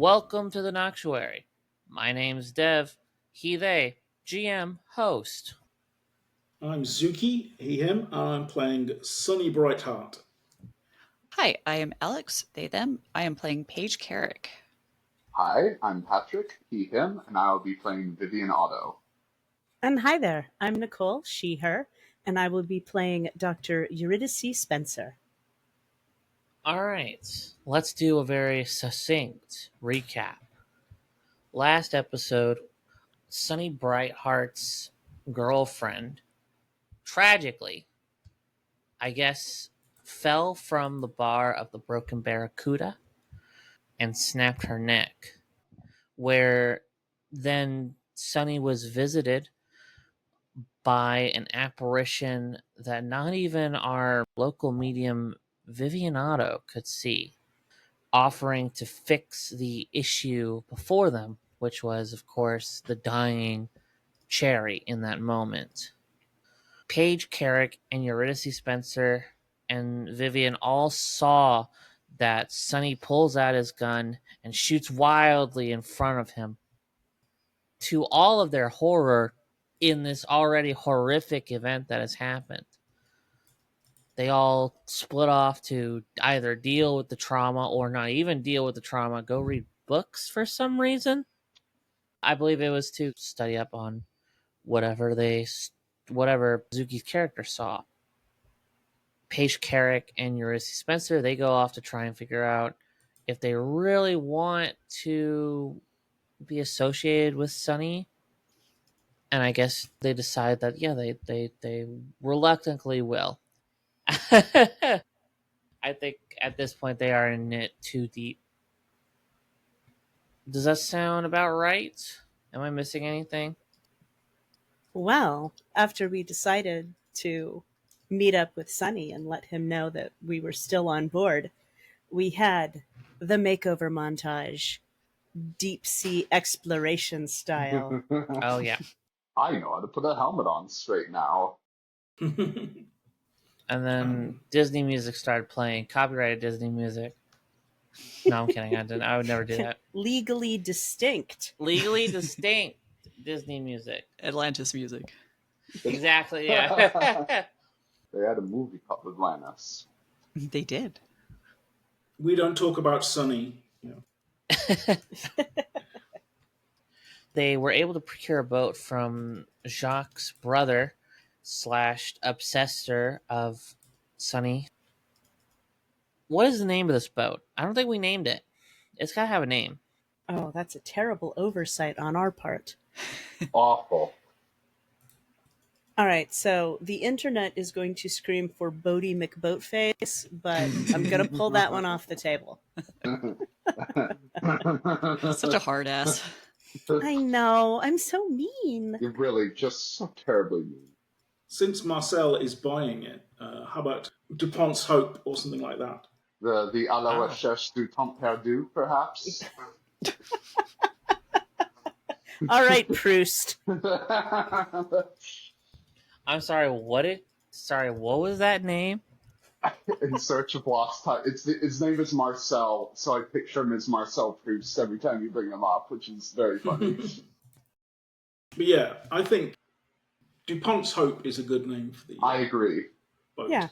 Welcome to the Noctuary. My name's Dev, he, they, GM, host. I'm Zuki, he, him, and I'm playing Sunny Brightheart. Hi, I am Alex, they, them. I am playing Paige Carrick. Hi, I'm Patrick, he, him, and I'll be playing Vivian Otto. And hi there, I'm Nicole, she, her, and I will be playing Dr. Eurydice Spencer. Alright, let's do a very succinct recap. Last episode, Sunny Brightheart's girlfriend, tragically, I guess, fell from the bar of the Broken Barracuda and snapped her neck, where then Sunny was visited by an apparition that not even our local medium Vivian Otto could see, offering to fix the issue before them, which was, of course, the dying Cherry in that moment. Paige Carrick and Eurydice Spencer and Vivian all saw that Sunny pulls out his gun and shoots wildly in front of him. To all of their horror in this already horrific event that has happened, they all split off to either deal with the trauma or not even deal with the trauma, go read books for some reason. I believe it was to study up on whatever Zuki's character saw. Paige Carrick and Eurydice Spencer, they go off to try and figure out if they really want to be associated with Sunny. And I guess they decide that, yeah, they reluctantly will. I think at this point they are in it too deep. Does that sound about right? Am I missing anything? Well, after we decided to meet up with Sunny and let him know that we were still on board, we had the makeover montage, deep sea exploration style. Oh, yeah. I know how to put a helmet on straight now. And then Disney music started playing, copyrighted Disney music. No, I'm kidding. I would never do that. Legally distinct. Legally distinct Disney music. Atlantis music. Exactly, yeah. They had a movie called Atlantis. They did. We don't talk about Sunny. They were able to procure a boat from Jacques' brother / obsessor of Sunny. What is the name of this boat? I don't think we named it. It's got to have a name. Oh, that's a terrible oversight on our part. Awful. All right, so the internet is going to scream for Bodie McBoatface, but I'm going to pull that one off the table. Such a hard ass. I know, I'm so mean. You're really just so terribly mean. Since Marcel is buying it, how about DuPont's Hope or something like that? The à la recherche du temps perdu, perhaps? All right, Proust. I'm sorry, what was that name? In Search of Lost Time. His name is Marcel, so I picture him as Marcel Proust every time you bring him up, which is very funny. But yeah, I think DuPont's Hope is a good name for the I agree. boat. Yeah.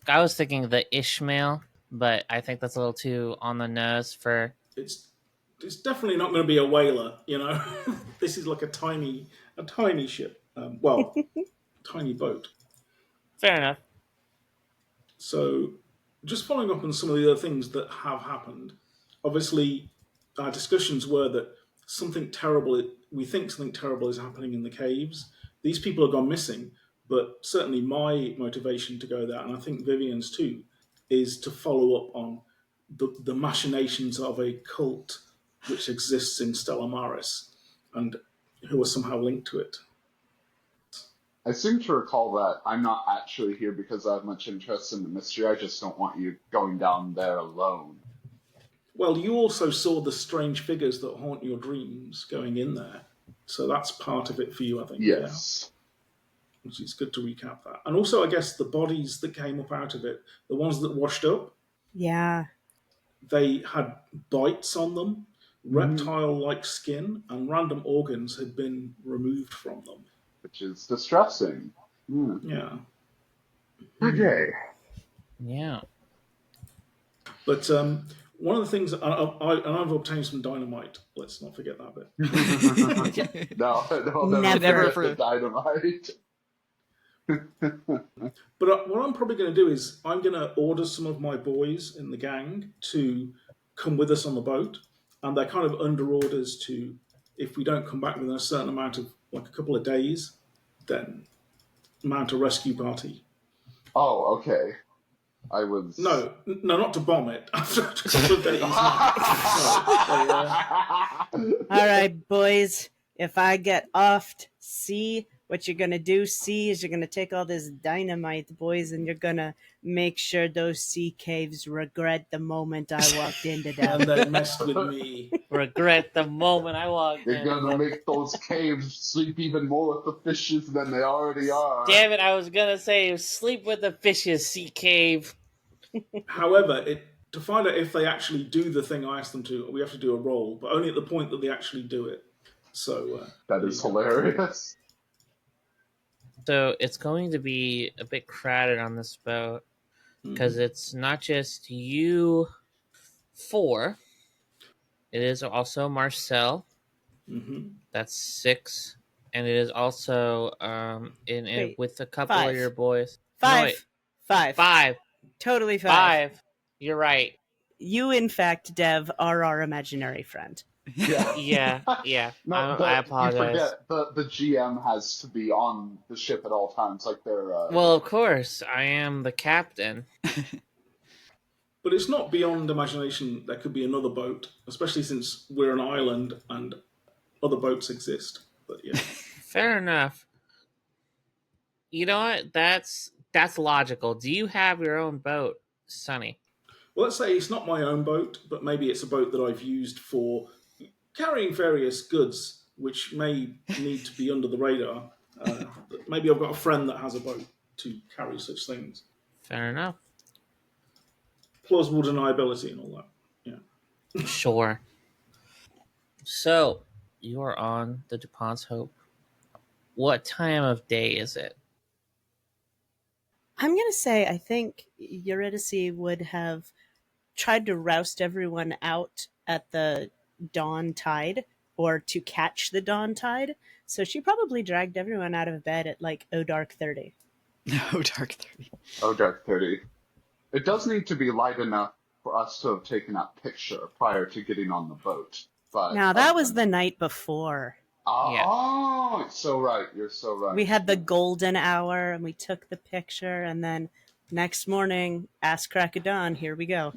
I was thinking the Ishmael, but I think that's a little too on the nose for... It's definitely not going to be a whaler, you know. This is like a tiny ship. Tiny boat. Fair enough. So, just following up on some of the other things that have happened. Obviously, our discussions were that we think something terrible is happening in the caves. These people have gone missing, but certainly my motivation to go there, and I think Vivian's too, is to follow up on the machinations of a cult which exists in Stella Maris and who are somehow linked to it. I seem to recall that I'm not actually here because I have much interest in the mystery. I just don't want you going down there alone. Well, you also saw the strange figures that haunt your dreams going in there. So that's part of it for you, I think. Yes. Yeah. Which is good to recap that. And also, I guess, the bodies that came up out of it, the ones that washed up, Yeah. they had bites on them. reptile-like skin, and random organs had been removed from them. Which is distressing. Yeah. Okay. Yeah. But one of the things, I've obtained some dynamite. Let's not forget that bit. No, Never. forget the dynamite. But what I'm probably going to do is I'm going to order some of my boys in the gang to come with us on the boat, and they're kind of under orders to, if we don't come back within a certain amount of, like a couple of days, then mount a rescue party. Oh, okay. I was... No, not to bomb it after a couple of days. All right, boys. If I get offed, C, what you're going to do, C, is you're going to take all this dynamite, boys, and you're going to make sure those sea caves regret the moment I walked into them. And they messed with me. Regret the moment I walked They're in. gonna make those caves sleep even more with the fishes than they already are. Damn it, I was gonna say sleep with the fishes, sea cave. However, to find out if they actually do the thing I asked them to, we have to do a roll, but only at the point that they actually do it. So that is hilarious. So it's going to be a bit crowded on this boat because it's not just you four. It is also Marcel. That's 6, and it is also Wait, with a couple 5. of your boys. 5. No, wait, 5. 5. Totally 5. 5. You're right. You, in fact, Dev, are our imaginary friend. Yeah. No, I apologize. You forget the GM has to be on the ship at all times, like they're. Well, of course, I am the captain. But it's not beyond imagination. There could be another boat, especially since we're an island and other boats exist. But yeah, Fair enough. You know what? That's logical. Do you have your own boat, Sonny? well, let's say it's not my own boat, but maybe it's a boat that I've used for carrying various goods, which may need to be under the radar. Maybe I've got a friend that has a boat to carry such things. Fair enough. Plausible deniability and all that. Yeah. Sure. So, you are on the DuPont's Hope. What time of day is it? I'm going to say I think Eurydice would have tried to roust everyone out at the dawn tide or to catch the dawn tide. So she probably dragged everyone out of bed at like dark 30. No, dark 30. Oh, dark 30. It does need to be light enough for us to have taken that picture prior to getting on the boat. But Now, that was the night before. Oh, so right. You're so right. We had the golden hour and we took the picture, and then next morning, ass crack of dawn, here we go.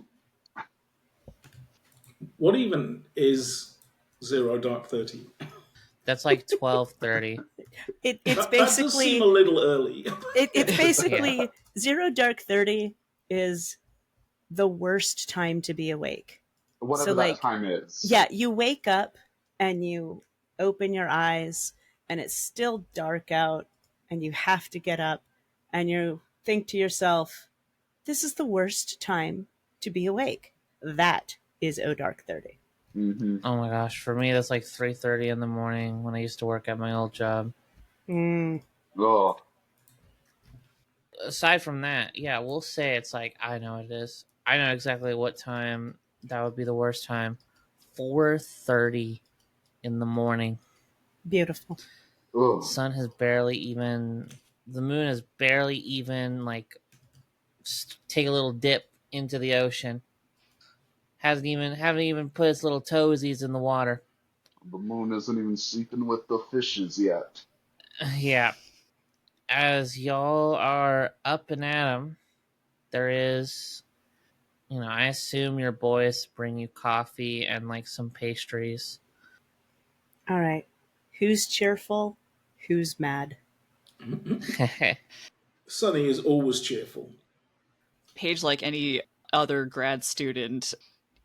What even is 0 dark 30? That's like 12:30. It's That does basically seem a little early. it's basically 0 dark 30 is the worst time to be awake. Whatever so, that like, time is. Yeah, you wake up and you open your eyes and it's still dark out and you have to get up and you think to yourself, this is the worst time to be awake. That is dark 30. Mm-hmm. Oh my gosh, for me that's like 3:30 in the morning when I used to work at my old job. Oh. Aside from that, yeah, we'll say it's like, I know it is. I know exactly what time that would be the worst time. 4:30 in the morning. Beautiful. Ugh. Sun has barely even, the moon has barely even like take a little dip into the ocean. Haven't even put its little toesies in the water. The moon isn't even sleeping with the fishes yet. Yeah. As y'all are up and at 'em, there is, I assume your boys bring you coffee and like some pastries. All right. Who's cheerful? Who's mad? Sunny is always cheerful. Paige, like any other grad student,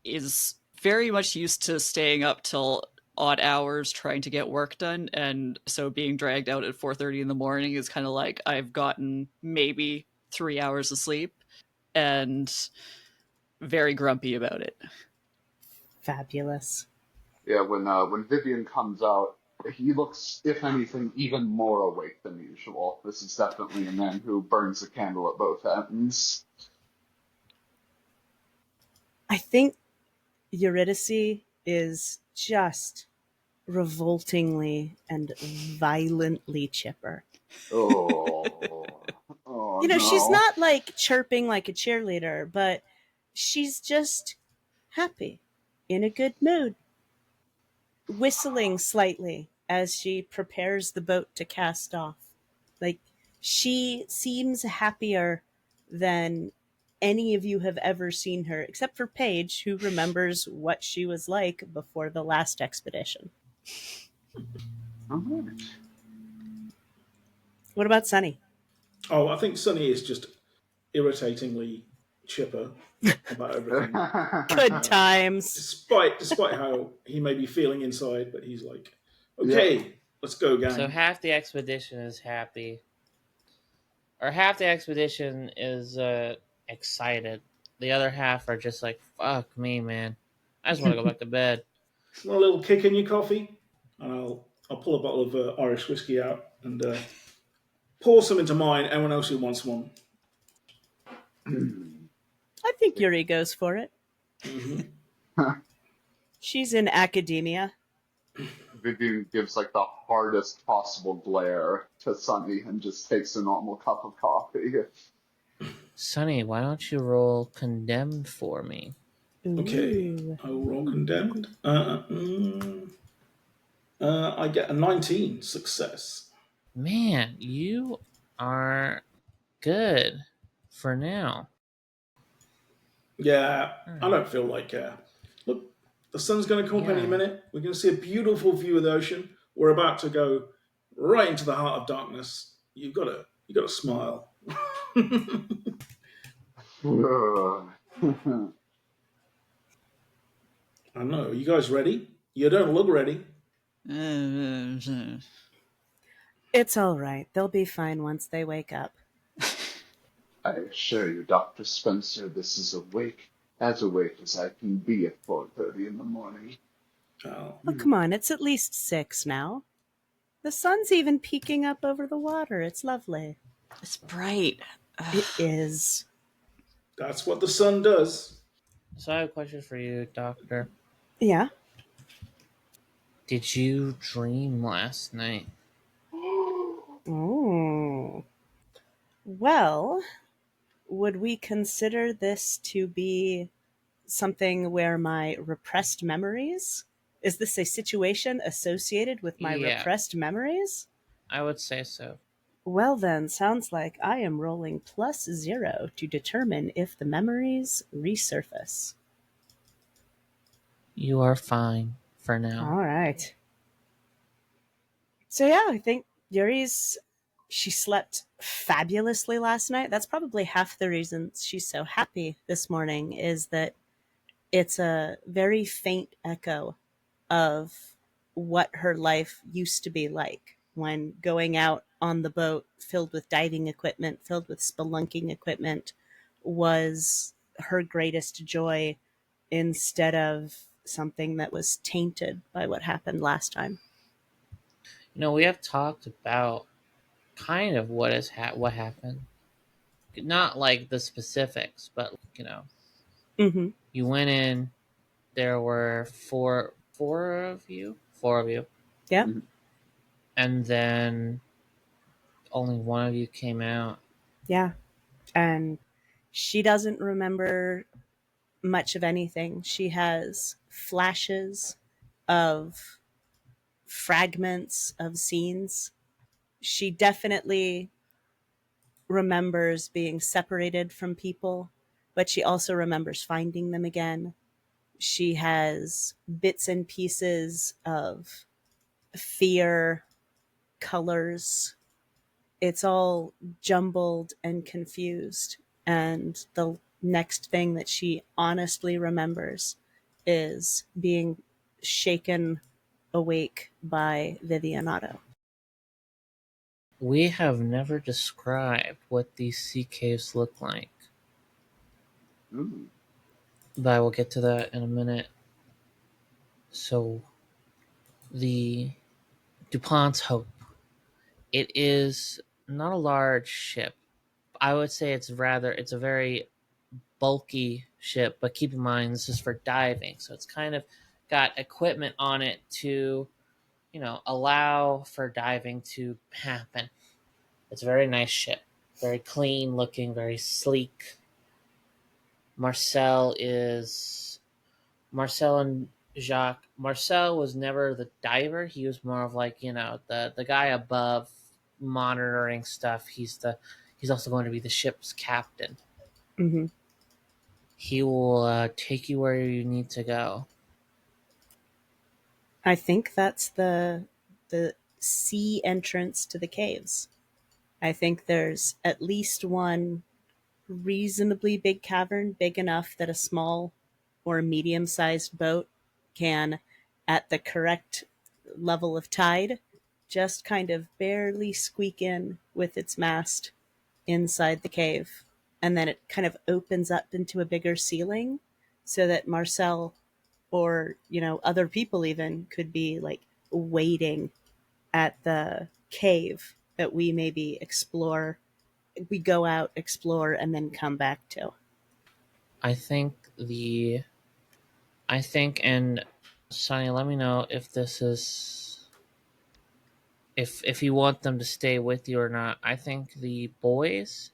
is very much used to staying up till odd hours trying to get work done, and so being dragged out at 4:30 in the morning is kind of like, I've gotten maybe 3 hours of sleep, and very grumpy about it. Fabulous. Yeah, when Vivian comes out, he looks, if anything, even more awake than usual. This is definitely a man who burns a candle at both ends. I think Eurydice is just revoltingly and violently chipper. Oh, oh She's no. not like chirping like a cheerleader, but she's just happy, in a good mood, whistling slightly as she prepares the boat to cast off. Like, she seems happier than any of you have ever seen her, except for Paige, who remembers what she was like before the last expedition. All right. What about Sunny? Oh, I think Sunny is just irritatingly chipper about everything, Good times. despite how he may be feeling inside. But he's like, Yep. "Okay, let's go, So gang." half the expedition is happy, or half the expedition is excited. The other half are just like, "Fuck me, man! I just want to go back to bed." Want a little kick in your coffee? And I'll pull a bottle of Irish whiskey out and pour some into mine. Anyone else who wants one? I think Yuri goes for it. Hmm. She's in academia. Vivian gives like the hardest possible glare to Sunny and just takes a normal cup of coffee. Sonny, why don't you roll condemned for me? Okay, Ooh. I will roll condemned. I get a 19 success. Man, you are good for now. Yeah, I Alright. don't feel like look, the sun's going to come up any Yeah. minute. We're going to see a beautiful view of the ocean. We're about to go right into the heart of darkness. You got to smile. I know. Are you guys ready? You don't look ready. It's all right. They'll be fine once they wake up. I assure you, Dr. Spencer, this is as awake as I can be at 4:30 in the morning. Oh, Oh, come on. It's at least 6 now. The sun's even peeking up over the water. It's lovely. It's bright. It is. that's what the sun does. So I have a question for you, Doctor. Yeah. Did you dream last night? Oh. Well, would we consider this to be something where my repressed memories? Is this a situation associated with my Yeah, repressed memories? I would say so. Well, then, sounds like I am rolling +0 to determine if the memories resurface. You are fine for now. All right. So, yeah, I think she slept fabulously last night. That's probably half the reason she's so happy this morning, is that it's a very faint echo of what her life used to be like when going out on the boat filled with diving equipment, filled with spelunking equipment, was her greatest joy instead of something that was tainted by what happened last time. We have talked about kind of what happened. Not like the specifics, but Mm-hmm. you went in. There were four of you, Yeah. and then only one of you came out. Yeah. And she doesn't remember much of anything. She has flashes of fragments of scenes. She definitely remembers being separated from people, but she also remembers finding them again. She has bits and pieces of fear, colors. It's all jumbled and confused. And the next thing that she honestly remembers is being shaken awake by Vivianato. We have never described what these sea caves look like, Ooh. but I will get to that in a minute. So, the DuPont's Hope. It is not a large ship. I would say it's a very bulky ship, but keep in mind this is for diving, so it's kind of got equipment on it to, allow for diving to happen. It's a very nice ship, very clean looking, very sleek. Marcel is Marcel and Jacques. Marcel was never the diver. He was more of like, the guy above monitoring stuff. He's also going to be the ship's captain. Hmm. He will take you where you need to go. I think that's the sea entrance to the caves. I think there's at least one reasonably big cavern, big enough that a small or medium sized boat can, at the correct level of tide, just kind of barely squeak in with its mast inside the cave. And then it kind of opens up into a bigger ceiling so that Marcel or, other people even could be like waiting at the cave that we maybe explore. We go out, explore, and then come back to. I think and Sonny, let me know if this is if you want them to stay with you or not. I think your boys,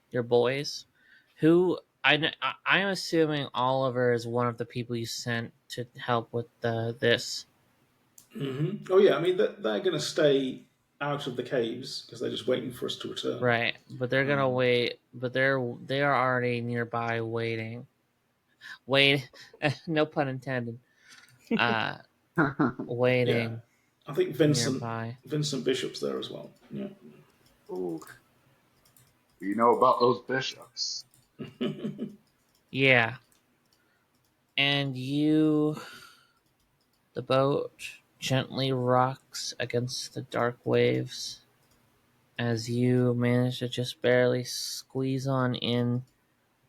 who I'm assuming Oliver is one of the people you sent to help with this. Oh yeah, I mean they're going to stay out of the caves because they're just waiting for us to return. Right, but they're gonna wait. But they are already nearby, waiting. Wait, no pun intended. Uh, Yeah, waiting I think Vincent nearby. Bishop's there as well. Yeah. Ooh, you know about those bishops. Yeah, and the boat gently rocks against the dark waves as you manage to just barely squeeze on in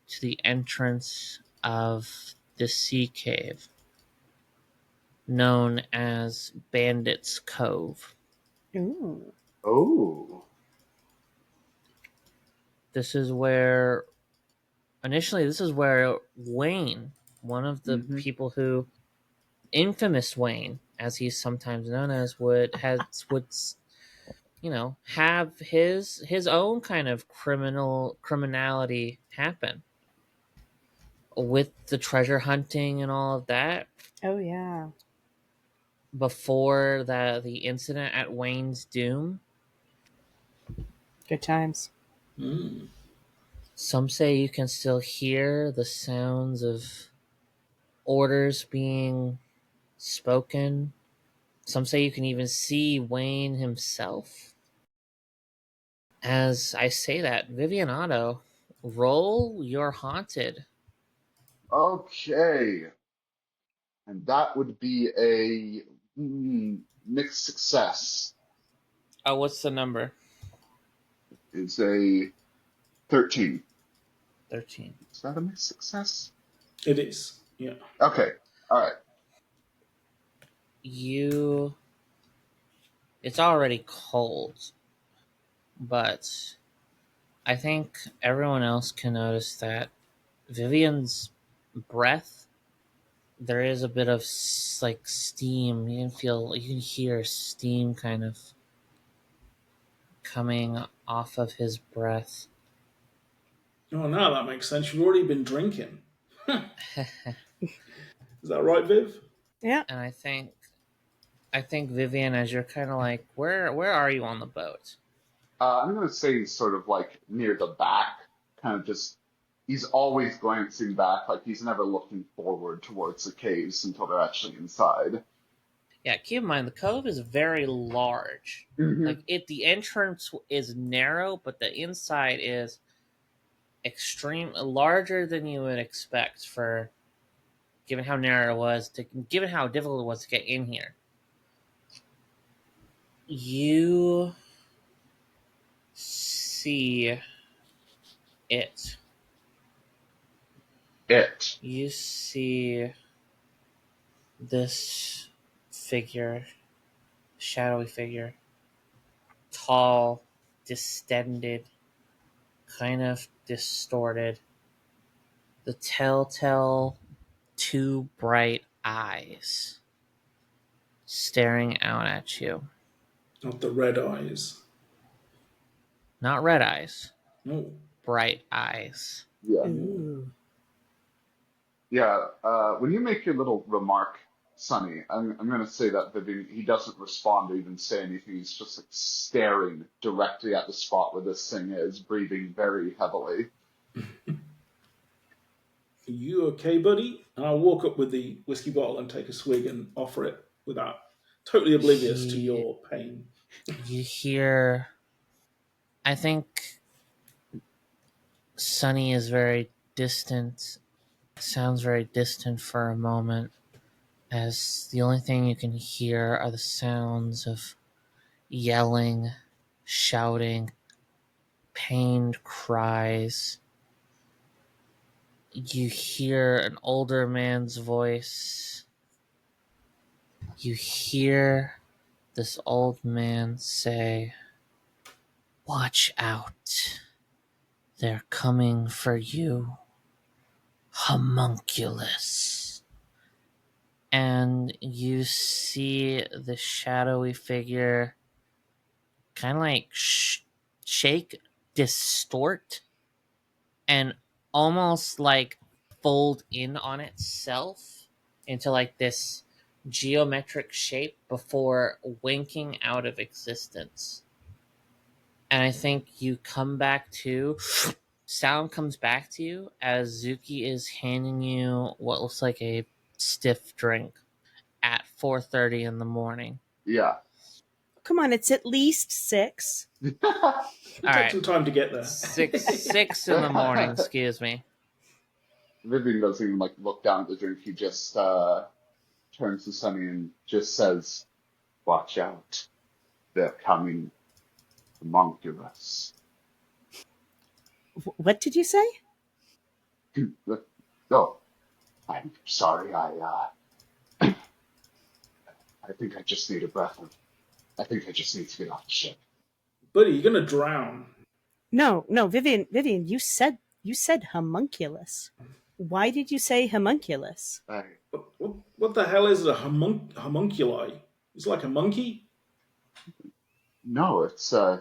to the entrance of the sea cave known as Bandit's Cove. Ooh. Oh. This is where Wayne, one of the Mm-hmm. people who, infamous Wayne, as he's sometimes known as, would have his own kind of criminality happen with the treasure hunting and all of that Oh, yeah. before the incident at Wayne's Doom. Good times. Mm. Some say you can still hear the sounds of orders being spoken. Some say you can even see Wayne himself. As I say that, Vivianato, roll your haunted. Okay. And that would be a mixed success. Oh, what's the number? It's a 13. 13. Is that a mixed success? It is. Yeah. Okay. All right. You. It's already cold, but I think everyone else can notice that Vivian's breath, there is a bit of like steam. You can hear steam kind of coming off of his breath. Oh, now that makes sense. You've already been drinking. And Is that right, Viv? Yeah. I think Vivian, as you're kind of like, where are you on the boat? I'm going to say sort of like near the back, kind of just, he's always glancing back, like he's never looking forward towards the caves until they're actually inside. Yeah, keep in mind the cove is very large. Mm-hmm. Like the entrance is narrow, but the inside is extreme larger than you would expect for given how narrow it was given how difficult it was to get in here. You see it. It. You see this figure shadowy figure. Tall, distended, kind of distorted. The telltale two bright eyes staring out at you. Not the red eyes. Not red eyes, No. bright eyes. Yeah. Ooh. Yeah. When you make your little remark, Sonny, I'm going to say that Vivian, he doesn't respond or even say anything. He's just like staring directly at the spot where this thing is, breathing very heavily. Are you okay, buddy? And I'll walk up with the whiskey bottle and take a swig and offer it without totally oblivious to your pain. You hear. I think Sunny is very distant. Sounds very distant for a moment, as the only thing you can hear are the sounds of yelling, shouting, pained cries. You hear an older man's voice. You hear this old man say, "Watch out. They're coming for you, homunculus." And you see the shadowy figure kind of like shake, distort, and almost like fold in on itself into like this geometric shape before winking out of existence. And I think you come back to sound comes back to you as Zuki is handing you what looks like a stiff drink at 4:30 in the morning. Yeah. Come on, it's at least 6. It'll All take right. some time to get there. 6 in the morning, excuse me. Vivian doesn't even like look down at the drink. He just turns to Sonny and just says, "Watch out. They're coming among us." What did you say? Oh, I'm sorry. I think I just need a breath. I think I just need to get off the ship. Buddy, you're going to drown. No, Vivian, you said homunculus. Why did you say homunculus? What the hell is a homunculi? It's like a monkey? No, it's I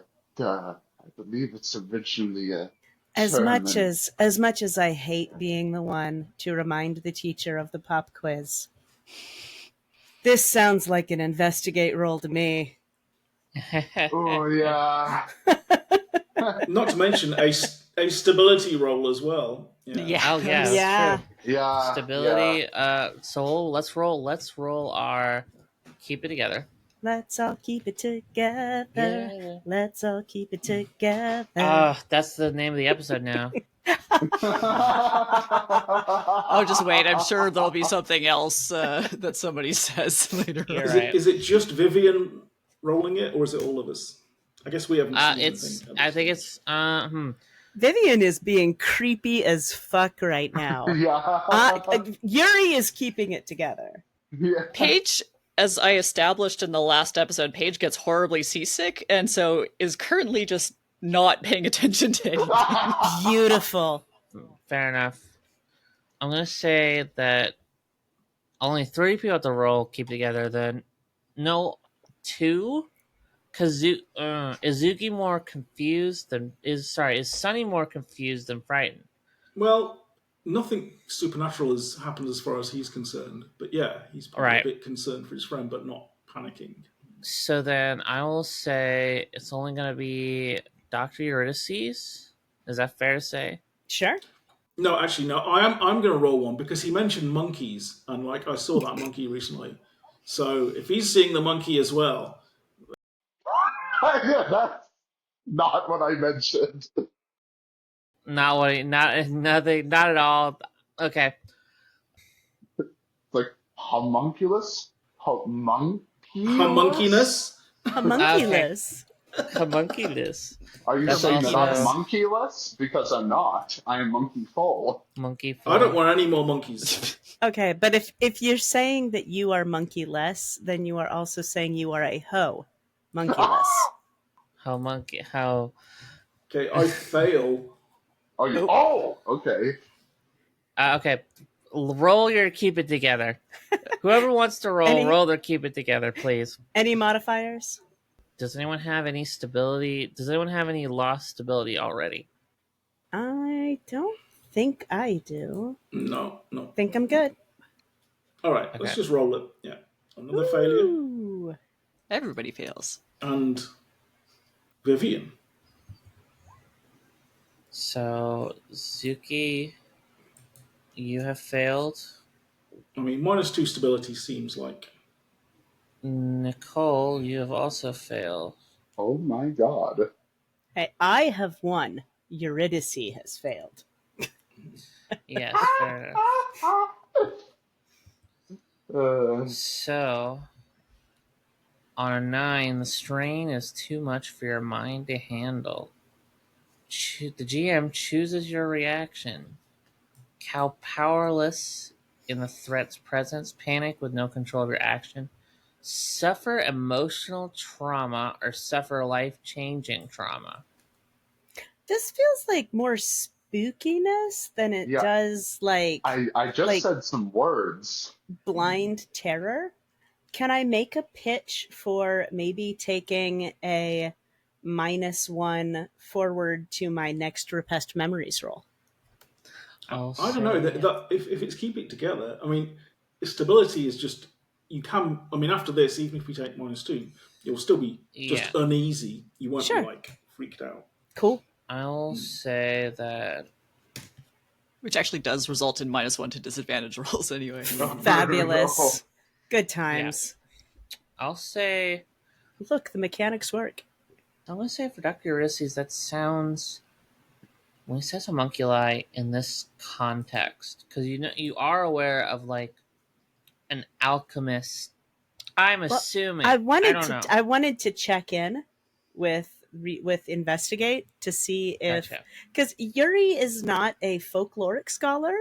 believe it's originally a As term much in- as I hate being the one to remind the teacher of the pop quiz, this sounds like an investigate roll to me. Oh yeah. Not to mention a stability roll as well. Yeah. Oh yeah, that's Yeah. true. Yeah. Stability. So let's roll our keep it together. Let's all keep it together. Yeah. Let's all keep it together. That's the name of the episode now. Oh, just wait. I'm sure there'll be something else that somebody says later. You're Is, right. is it just Vivian rolling it, or is it all of us? I guess we haven't seen anything. I think it's Vivian is being creepy as fuck right now. Yeah. Yuri is keeping it together. Yeah. Paige, as I established in the last episode, Paige gets horribly seasick and so is currently just not paying attention to anything. Beautiful. fair enough. I'm gonna say that only 3 people at the roll keep together. Then no 2. Cause is Zuki more confused than is Sunny more confused than frightened? Well, nothing supernatural has happened as far as he's concerned. But yeah, he's probably Right. a bit concerned for his friend, but not panicking. So then I will say it's only gonna be Dr. Eurydice. Is that fair to say? Sure. No, actually, no. I'm going to roll one because he mentioned monkeys, and like I saw that monkey recently. So if he's seeing the monkey as well, Yeah, that's not what I mentioned. Not nothing, not at all. Okay. It's like homunculus? Homunculus? homunculus. Homunculus. Homunculus. Are you That's saying that I'm also- monkeyless? Because I'm not. I am monkey full. Monkey I don't full. want any more monkeys. Okay, but if you're saying that you are monkey-less, then you are also saying you are a hoe. Monkey-less. How monkey? How? Okay, I fail. Oh, you, Nope. oh, okay. Okay, roll your keep it together. Whoever wants to Any- roll their keep it together, please. Any modifiers? Does anyone have any stability? Does anyone have any lost stability already? I don't think I do. No. Think I'm good. All right, Okay. let's just roll it. Yeah. Another failure. Ooh. Everybody fails. And Vivian. So, Zuki, you have failed. I mean, -2 stability seems like. Nicole, you have also failed. Oh my god. Hey, I have won. Eurydice has failed. Yes, fair enough. So, on a 9, the strain is too much for your mind to handle. The GM chooses your reaction. Cow powerless in the threat's presence, panic with no control of your action, suffer emotional trauma, or suffer life-changing trauma. This feels like more spookiness than it Yeah. does like I just Like- said some words. blind terror. Can I make a pitch for maybe taking a -1 forward to my next repressed memories roll? I don't know that if it's keep it together. I mean, stability is just you can. I mean, after this, even if we take -2, you'll still be just uneasy. You won't Sure. be like freaked out. Cool. I'll say that Which actually does result in -1 to disadvantage rolls anyway. Fabulous. Good times. I'll say Look, the mechanics work. I'm gonna say for Dr. Eurydice, that sounds when he says homunculi in this context, because you are aware of like an alchemist. I'm assuming I wanted don't know. I wanted to check in with investigate to see if Gotcha. because Yuri is not a folkloric scholar.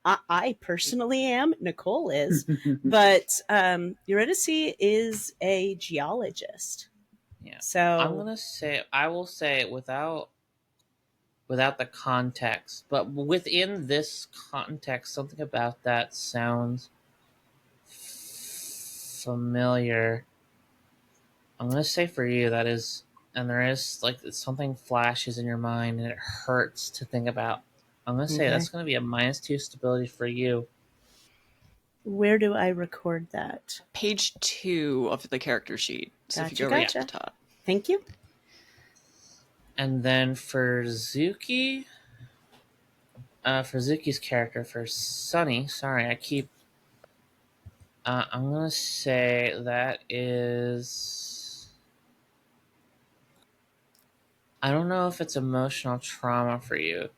I personally am. Nicole is, but Eurydice is a geologist. Yeah. So I will say without the context, but within this context, something about that sounds familiar. I'm gonna say for you that is, and there is like something flashes in your mind, and it hurts to think about. I'm gonna say Okay. that's gonna be a -2 stability for you. where do I record that? Page 2 of the character sheet. So if you go right at the top. Thank you. And then for Zuki, for Zuki's character, for Sunny, sorry, I keep. I'm gonna say that is. I don't know if it's emotional trauma for you,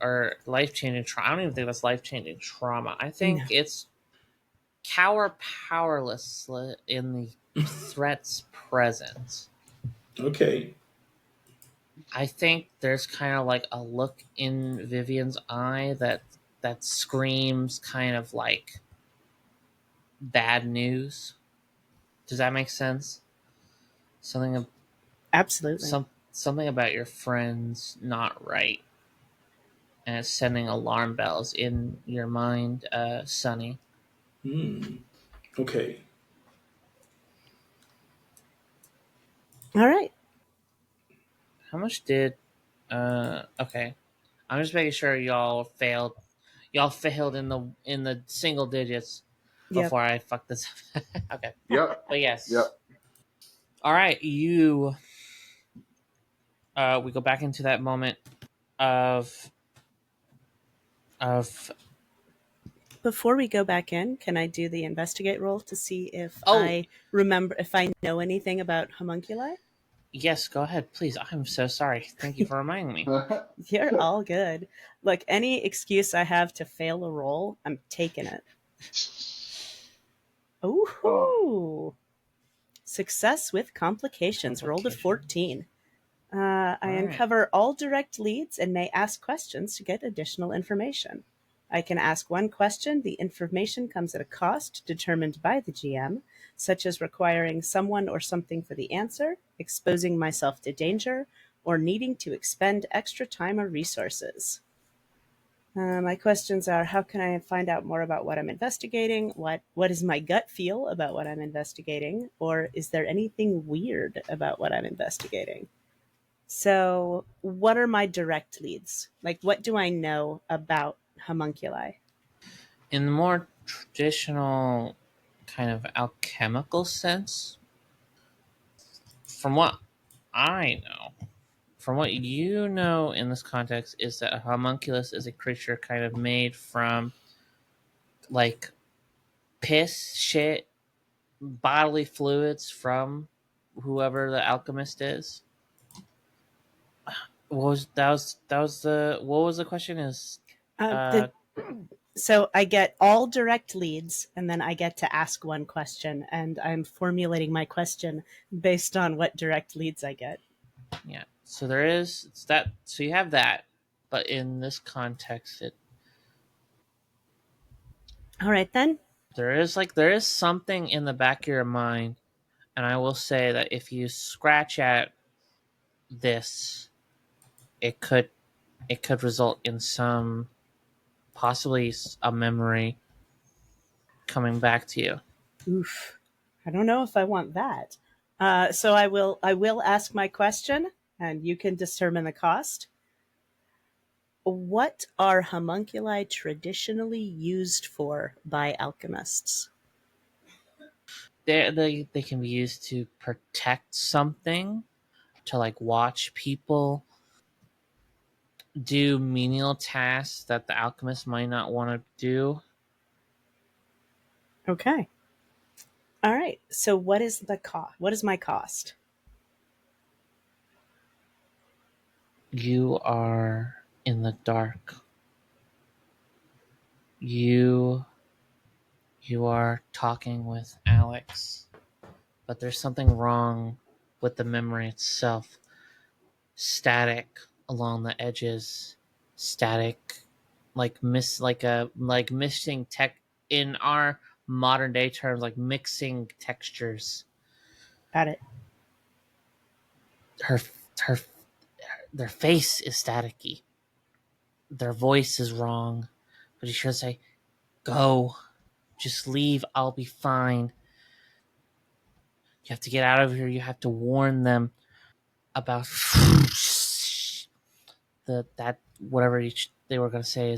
or life-changing trauma. I don't even think that's life-changing trauma. I think No. it's cower powerless in the threat's presence. Okay. I think there's kind of like a look in Vivian's eye that screams kind of like bad news. Does that make sense? Absolutely. Something about your friends not right, and it's sending alarm bells in your mind, Sunny. Okay. All right. How much did? Okay, I'm just making sure y'all failed. Y'all failed in the single digits Yep. before I fuck this up. Okay, Yep. but yes. Yep. All right, you. We go back into that moment of. Before we go back in, can I do the investigate roll to see if Oh. I remember if I know anything about homunculi? Yes, go ahead, please. I'm so sorry. Thank you for reminding me. You're all good. Look, any excuse I have to fail a roll, I'm taking it. Ooh. Success with complications. Rolled a 14. I right. uncover all direct leads and may ask questions to get additional information. I can ask one question. The information comes at a cost determined by the GM, such as requiring someone or something for the answer, exposing myself to danger, or needing to expend extra time or resources. My questions are: how can I find out more about what I'm investigating? What is my gut feel about what I'm investigating? Or is there anything weird about what I'm investigating? So, what are my direct leads? Like, what do I know about homunculi? In the more traditional kind of alchemical sense, from what I know, from what you know in this context, is that a homunculus is a creature kind of made from like piss, shit, bodily fluids from whoever the alchemist is. What was the question? Is uh So I get all direct leads, and then I get to ask one question, and I'm formulating my question based on what direct leads I get. yeah. So there is it's that. So you have that, but in this context, All right, then. there is something in the back of your mind, and I will say that if you scratch at this, it could result in some possibly a memory coming back to you. Oof. I don't know if I want that. So I will ask my question, and you can determine the cost. What are homunculi traditionally used for by alchemists? They can be used to protect something, to like watch people do menial tasks that the alchemist might not want to do. Okay. All right. So what is the cost? What is my cost? You are in the dark. You are talking with Alex, but there's something wrong with the memory itself. Static along the edges, static like mixing tech in our modern day terms, like mixing textures. Got it. Her her their face is staticky. Their voice is wrong, but you should say, "Go, just leave. I'll be fine." You have to get out of here. You have to warn them about that whatever they were going to say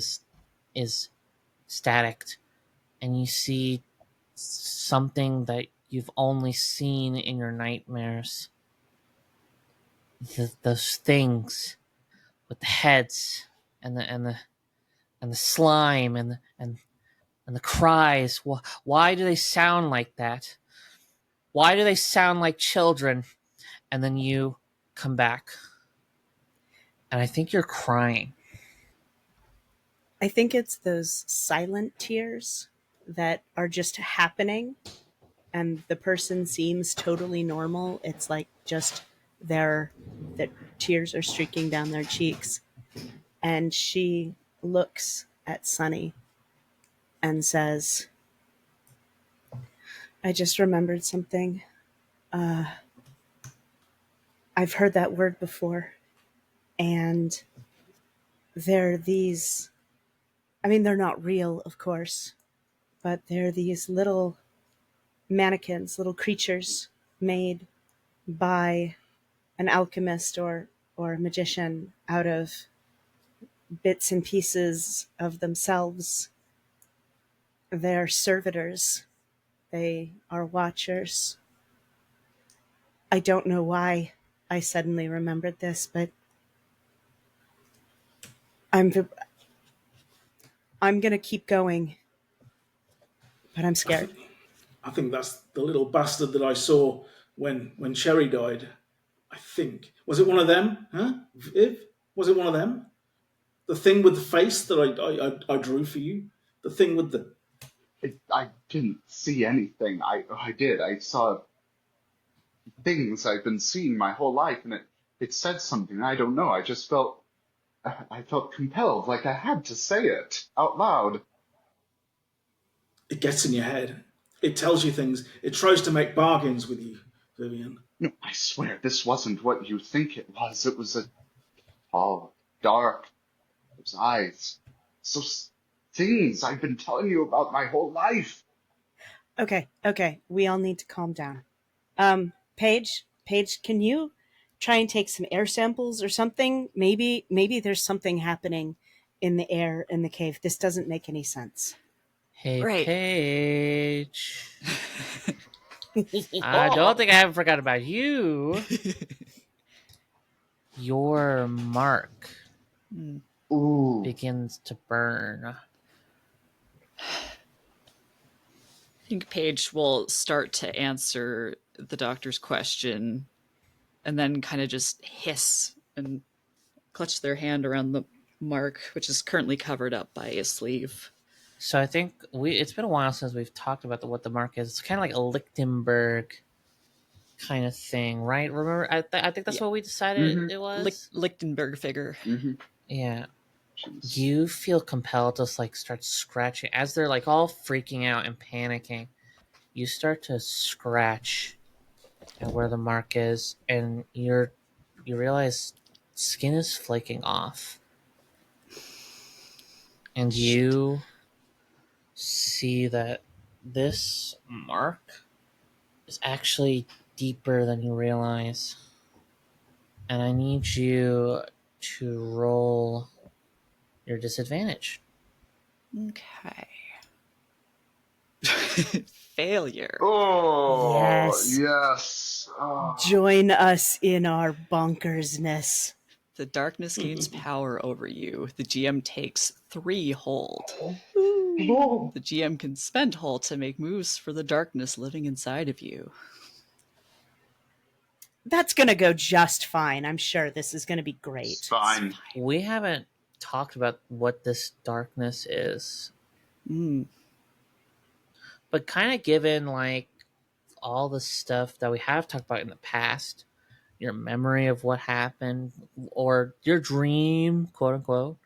is static, and you see something that you've only seen in your nightmares. Those things with the heads and the slime and the cries. Why do they sound like that? Why do they sound like children? And then you come back, and I think you're crying. I think it's those silent tears that are just happening, and the person seems totally normal. It's like just their the tears are streaking down their cheeks, and she looks at Sunny and says, "I just remembered something. I've heard that word before, and they're these. I mean, they're not real, of course, but they're these little mannequins, little creatures made by an alchemist or a magician out of bits and pieces of themselves. They're servitors. They are watchers. I don't know why I suddenly remembered this, but I'm I'm gonna keep going, but I'm scared." I think that's the little bastard that I saw when Sherry died. I think, was it one of them? Huh? Viv? Was it one of them? The thing with the face that I drew for you. The thing with the I didn't see anything. I did. I saw things I've been seeing my whole life, and it said something. I don't know. I felt compelled, like I had to say it out loud. It gets in your head. It tells you things. It tries to make bargains with you, Vivian. No, I swear this wasn't what you think it was. It was a tall, dark, those eyes, those things I've been telling you about my whole life. Okay, we all need to calm down. Paige, can you try and take some air samples or something? Maybe there's something happening in the air in the cave. This doesn't make any sense. Hey, Right. Paige. I don't think I haven't forgot about you. Your mark Ooh. begins to burn. I think Paige will start to answer the doctor's question and then kind of just hiss and clutch their hand around the mark, which is currently covered up by a sleeve. So I think it's been a while since we've talked about what the mark is. It's kind of like a Lichtenberg kind of thing, right? Remember, I think that's what we decided it was. Lichtenberg figure. Yeah. You feel compelled to like start scratching as they're like all freaking out and panicking. You start to scratch at where the mark is, and you realize skin is flaking off, and you see that this mark is actually deeper than you realize. And I need you to roll your disadvantage. Okay. Failure. Oh, Yes. yes. Oh. Join us in our bonkersness. The darkness gains power over you. The GM takes 3 hold. Oh. The GM can spend hold to make moves for the darkness living inside of you. That's going to go just fine. I'm sure this is going to be great. It's fine. We haven't talked about what this darkness is. But kind of given like all the stuff that we have talked about in the past, your memory of what happened, or your dream, quote unquote,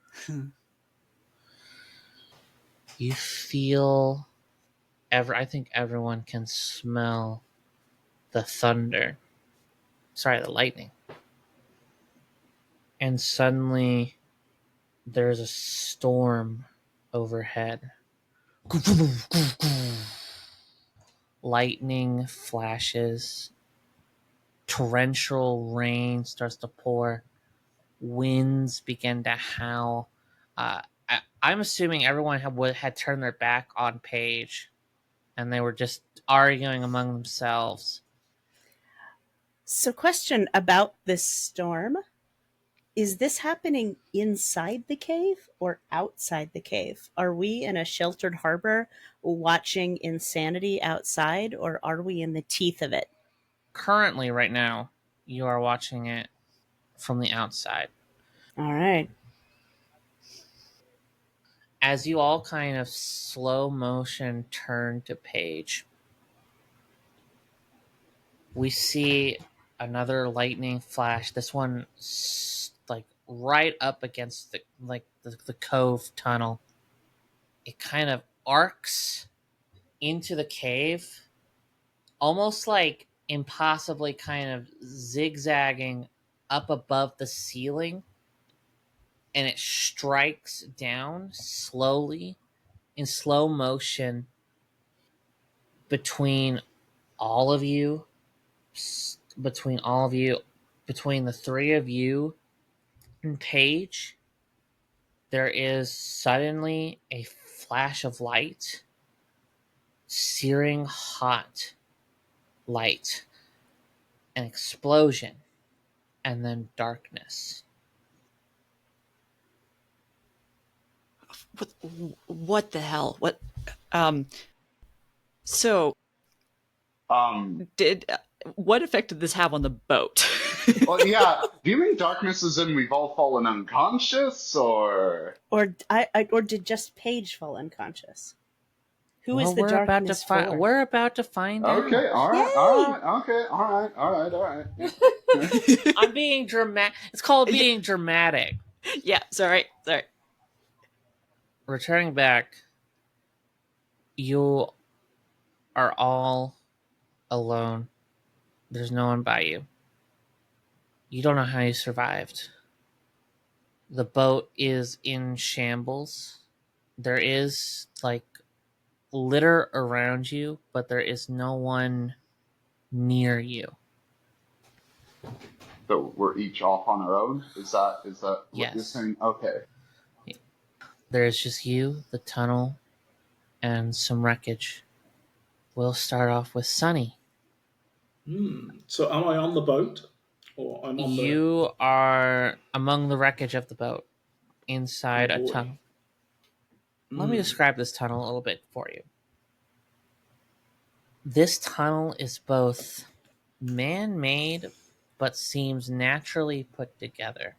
you feel I think everyone can smell the thunder. Sorry, the lightning. And suddenly there's a storm overhead. Lightning flashes. Torrential rain starts to pour. Winds begin to howl. I'm assuming everyone had turned their back on Paige, and they were just arguing among themselves. So, question about this storm. Is this happening inside the cave or outside the cave? Are we in a sheltered harbor watching insanity outside, or are we in the teeth of it? Currently, right now, you are watching it from the outside. All right. As you all kind of slow motion turn to Paige, we see another lightning flash. This one like right up against the cove tunnel. It kind of arcs into the cave, almost like impossibly kind of zigzagging up above the ceiling, and it strikes down slowly in slow motion between all of you, between the 3 of you and Paige. There is suddenly a flash of light, searing hot light, an explosion, and then darkness. What the hell? What? So, what effect did this have on the boat? Well, yeah. Do you mean darkness is in we've all fallen unconscious, or Or did just Paige fall unconscious? Who is the darkness for? We're about to find Okay, out. all right, all right, okay, all right. Yeah. I'm being dramatic. It's called being dramatic. Yeah, sorry. Returning back, you are all alone. There's no one by you. You don't know how you survived. The boat is in shambles. There is like litter around you, but there is no one near you. So we're each off on our own? Is that what you're Yes. saying? Okay. There is just you, the tunnel, and some wreckage. We'll start off with Sunny. So am I on the boat, or I'm on the? You are among the wreckage of the boat, inside Oh a boy. tunnel. Let me describe this tunnel a little bit for you. This tunnel is both man-made, but seems naturally put together.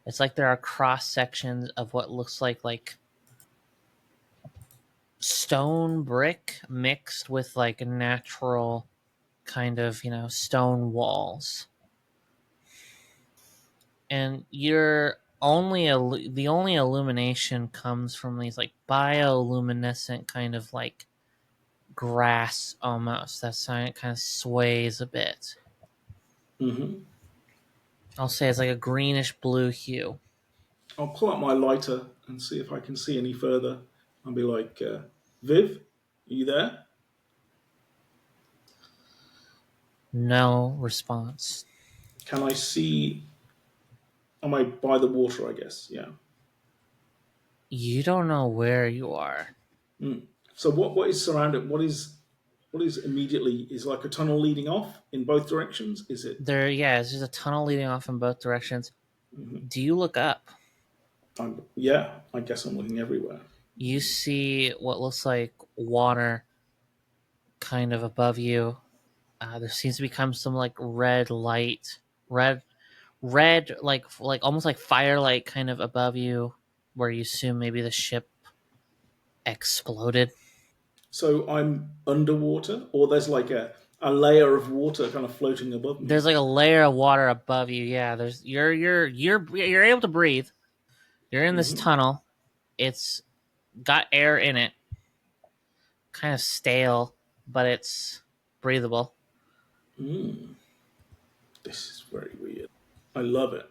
It's like there are cross sections of what looks like stone brick mixed with like natural kind of stone walls, and the only illumination comes from these like bioluminescent kind of like grass almost that kind of sways a bit. Mm-hmm. I'll say it's like a greenish blue hue. I'll pull out my lighter and see if I can see any further. I'll be like, Viv, are you there? No response. Can I see? Am I by the water? I guess. Yeah. You don't know where you are. So what is surrounded? What is immediately is like a tunnel leading off in both directions? Is it? It's just a tunnel leading off in both directions. Do you look up? Yeah, I guess I'm looking everywhere. You see what looks like water kind of above you. There seems to become some like red light, red like almost like firelight kind of above you, where you assume maybe the ship exploded. So I'm underwater, or there's like a layer of water kind of floating above me. There's like a layer of water above you. Yeah, there's you're able to breathe. You're in this tunnel. It's got air in it. Kind of stale, but it's breathable. This is very weird. I love it.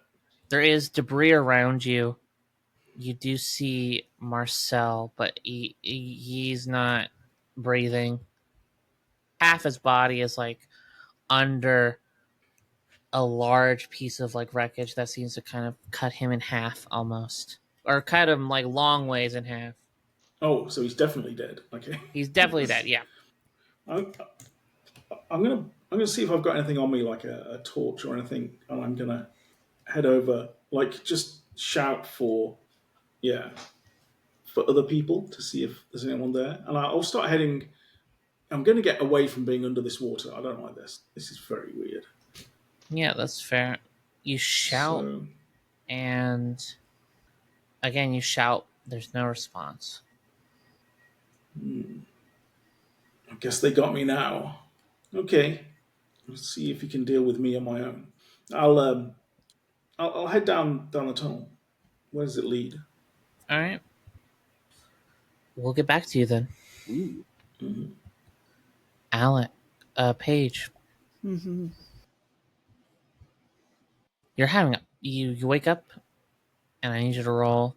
There is debris around you. You do see Marcel, but he's not breathing. Half his body is like under a large piece of like wreckage that seems to kind of cut him in half almost, or cut him like long ways in half. Oh, so he's definitely dead. Okay. He's definitely dead. Yeah. I'm gonna see if I've got anything on me, like a torch or anything, and I'm gonna head over, like just shout for, yeah, for other people to see if there's anyone there, and I'll start heading. I'm gonna get away from being under this water. I don't like this. This is very weird. Yeah, that's fair. You shout, So and again you shout. There's no response. I guess they got me now. Okay, let's see if you can deal with me on my own. I'll head down the tunnel. Where does it lead? All right. We'll get back to you then. Ooh. Alec, Paige, Mm-hmm. you're having you wake up, and I need you to roll.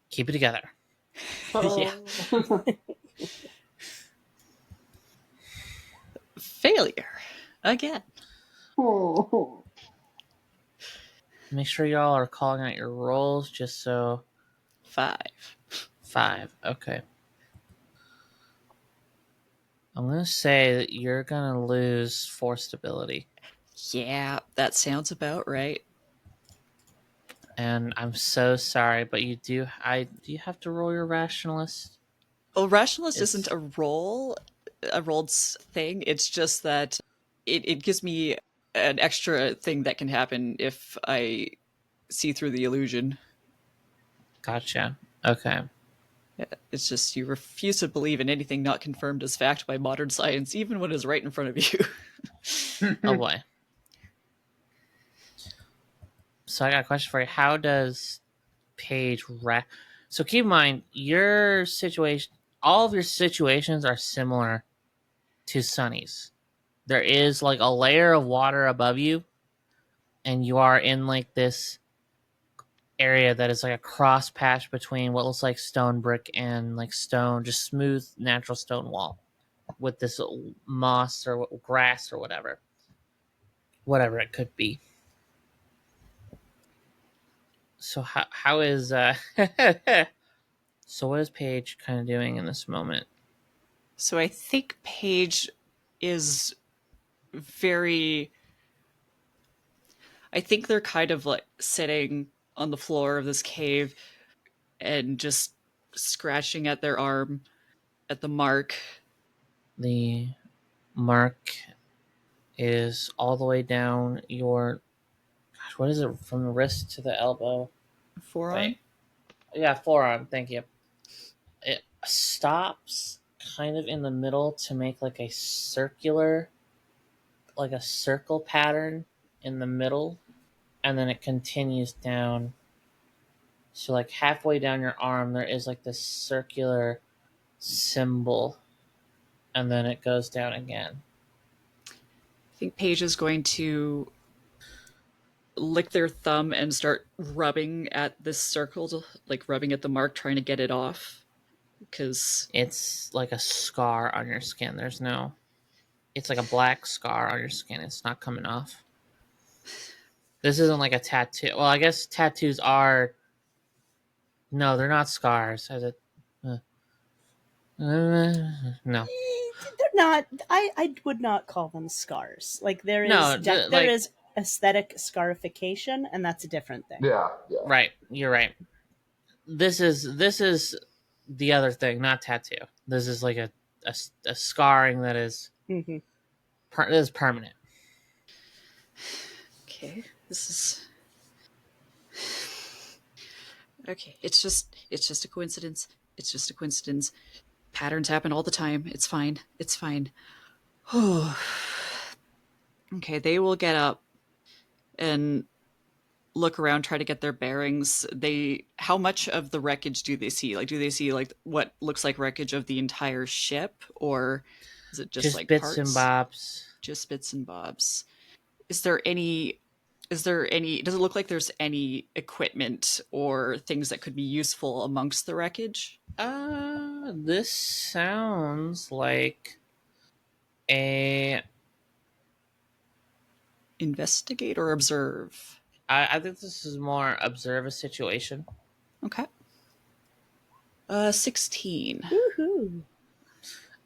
Keep it together. Yeah. Failure. Again. Oh. Make sure y'all are calling out your rolls, just so. 5. 5. Okay. I'm gonna say that you're gonna lose 4 stability, Yeah, that sounds about right. and I'm so sorry, but you do. Do you have to roll your rationalist? Well, rationalist It's- isn't a rolled thing. It's just that it gives me an extra thing that can happen if I see through the illusion. Gotcha. Okay. It's just you refuse to believe in anything not confirmed as fact by modern science, even when it's right in front of you. Oh boy. So I got a question for you. How does Paige So keep in mind, your situation, all of your situations are similar to Sunny's. There is like a layer of water above you, and you are in like this area that is like a cross patch between what looks like stone brick and like stone, just smooth natural stone wall with this moss or grass or whatever it could be. So how is so what is Paige kind of doing in this moment? So I think Paige is very. I think they're kind of like sitting on the floor of this cave and just scratching at their arm at the mark. The mark is all the way down your, gosh, what is it, from the wrist to the elbow? Forearm? Wait. Yeah, forearm. Thank you. It stops kind of in the middle to make like a circle pattern in the middle, and then it continues down. So like halfway down your arm, there is like this circular symbol, and then it goes down again. I think Paige is going to lick their thumb and start rubbing at this circle, like rubbing at the mark, trying to get it off. Because it's like a scar on your skin. It's like a black scar on your skin. It's not coming off. This isn't like a tattoo. Well, I guess tattoos are. No, they're not scars. No. They're not. I would not call them scars. Like there is aesthetic scarification, and that's a different thing. Yeah. Right, you're right. This is the other thing, not tattoo. This is like a scarring that is Mm-hmm. that is permanent. Okay, this is okay. It's just a coincidence. It's just a coincidence. Patterns happen all the time. It's fine. It's fine. Okay, they will get up and look around, try to get their bearings. How much of the wreckage do they see? Like, do they see like what looks like wreckage of the entire ship, or is it just like bits parts? and bobs? Just bits and bobs. Is there any? Does it look like there's any equipment or things that could be useful amongst the wreckage? This sounds like a investigate or observe. I think this is more observe a situation. Okay. 16. Woohoo!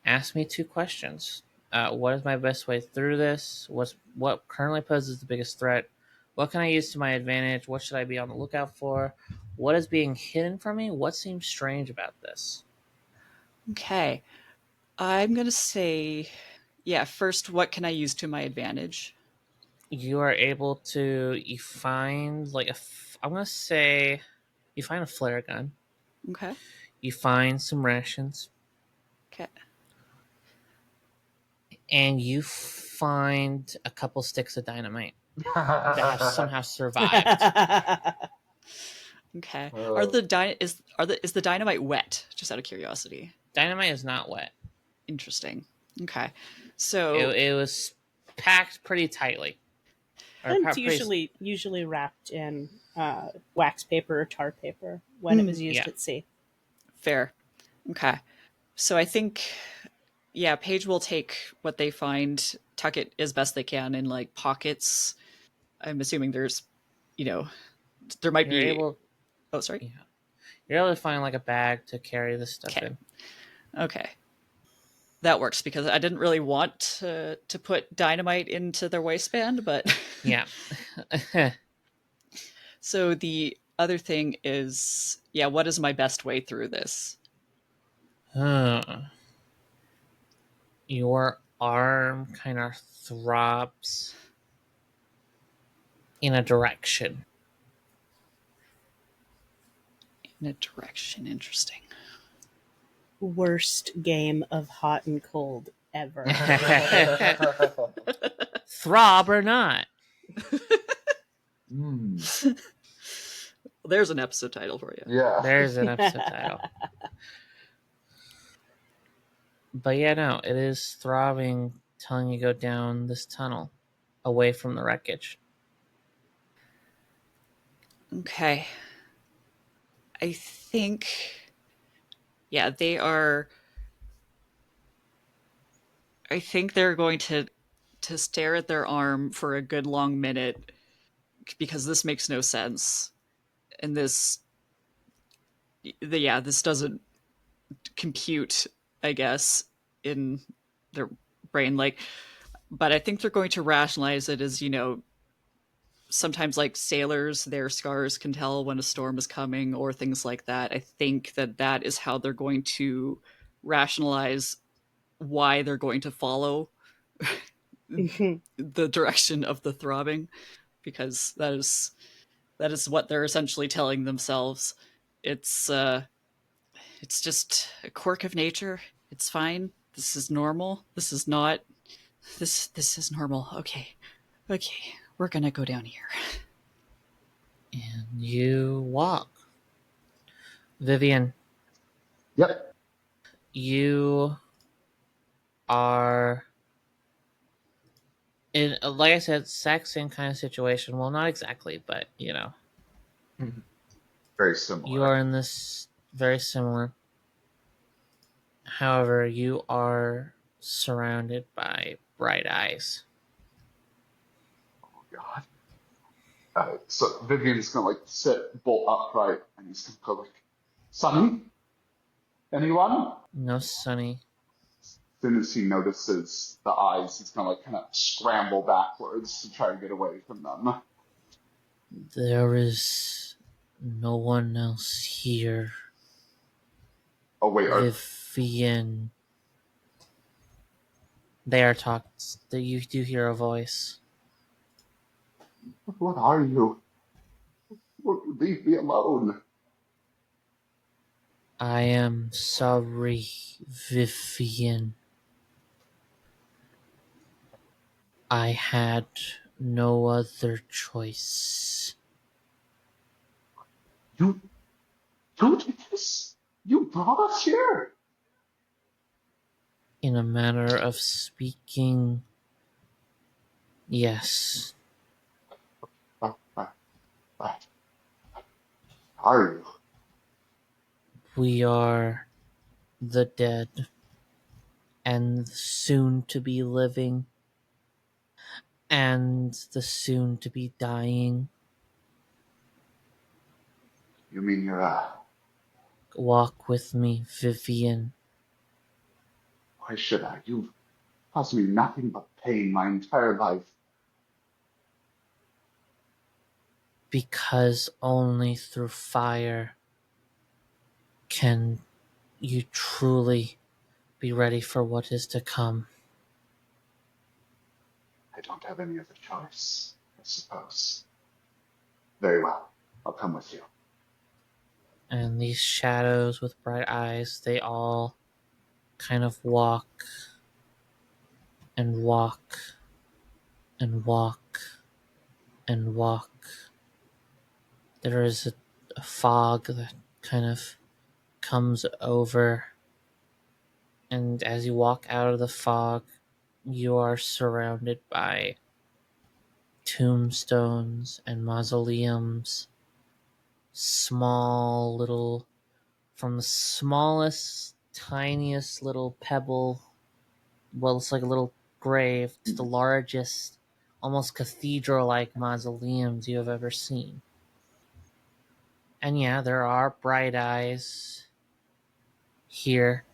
Ask me 2 questions. What is my best way through this? What currently poses the biggest threat? What can I use to my advantage? What should I be on the lookout for? What is being hidden from me? What seems strange about this? Okay. I'm going to say, first, what can I use to my advantage? You are able to, you find like I'm going to say, you find a flare gun. Okay. You find some rations. Okay. And you find a couple sticks of dynamite that have somehow survived. Okay. Is the dynamite wet? Just out of curiosity. Dynamite is not wet. Interesting. Okay. So it was packed pretty tightly. And it's usually wrapped in wax paper or tar paper when it was used at sea. Fair. Okay. So I think, Paige will take what they find, tuck it as best they can in like pockets. I'm assuming there's, there might be. Oh, sorry. Yeah. You're able to find like a bag to carry this stuff in. Okay. That works because I didn't really want to put dynamite into their waistband, but yeah. So the other thing is, what is my best way through this? Your arm kind of throbs in a direction. In a direction, interesting. worst game of hot and cold ever. Throb or not. There's an episode title for you. Yeah. There's an episode title. But yeah, no, it is throbbing, telling you go down this tunnel away from the wreckage. Okay. I think, yeah, they are. I think they're going to stare at their arm for a good long minute because this makes no sense, and this doesn't compute, I guess, in their brain. Like, but I think they're going to rationalize it as, sometimes like sailors, their scars can tell when a storm is coming or things like that. I think that is how they're going to rationalize why they're going to follow the direction of the throbbing, because that is what they're essentially telling themselves. It's just a quirk of nature. It's fine. This is normal. This is not. This is normal. Okay. We're gonna go down here. And you walk. Vivian, Yep. you are in, like I said, exact same kind of situation. Well, not exactly, but Very similar. you are in this very similar. However, you are surrounded by bright eyes. Oh God. So Vivian's gonna like sit bolt upright, and he's gonna go like, "Sonny, anyone?" No, Sunny. As soon as he notices the eyes, he's gonna like kind of scramble backwards to try to get away from them. There is no one else here. Oh wait, Vivian. They are talking. You do hear a voice. what are you? Leave me alone. I am sorry, Vivian. I had no other choice. You did this? You brought us here? In a manner of speaking, yes. What are you? We are the dead and soon to be living and the soon to be dying. You mean you're Walk with me, Vivian. Why should I? You've caused me nothing but pain my entire life. Because only through fire can you truly be ready for what is to come. I don't have any other choice, I suppose. Very well. I'll come with you. And these shadows with bright eyes, they all kind of walk and walk and walk and walk. There is a fog that kind of comes over, and as you walk out of the fog, you are surrounded by tombstones and mausoleums, small little, from the smallest, tiniest little pebble, well, it's like a little grave, to the largest, almost cathedral-like mausoleums you have ever seen. And yeah, there are bright eyes here,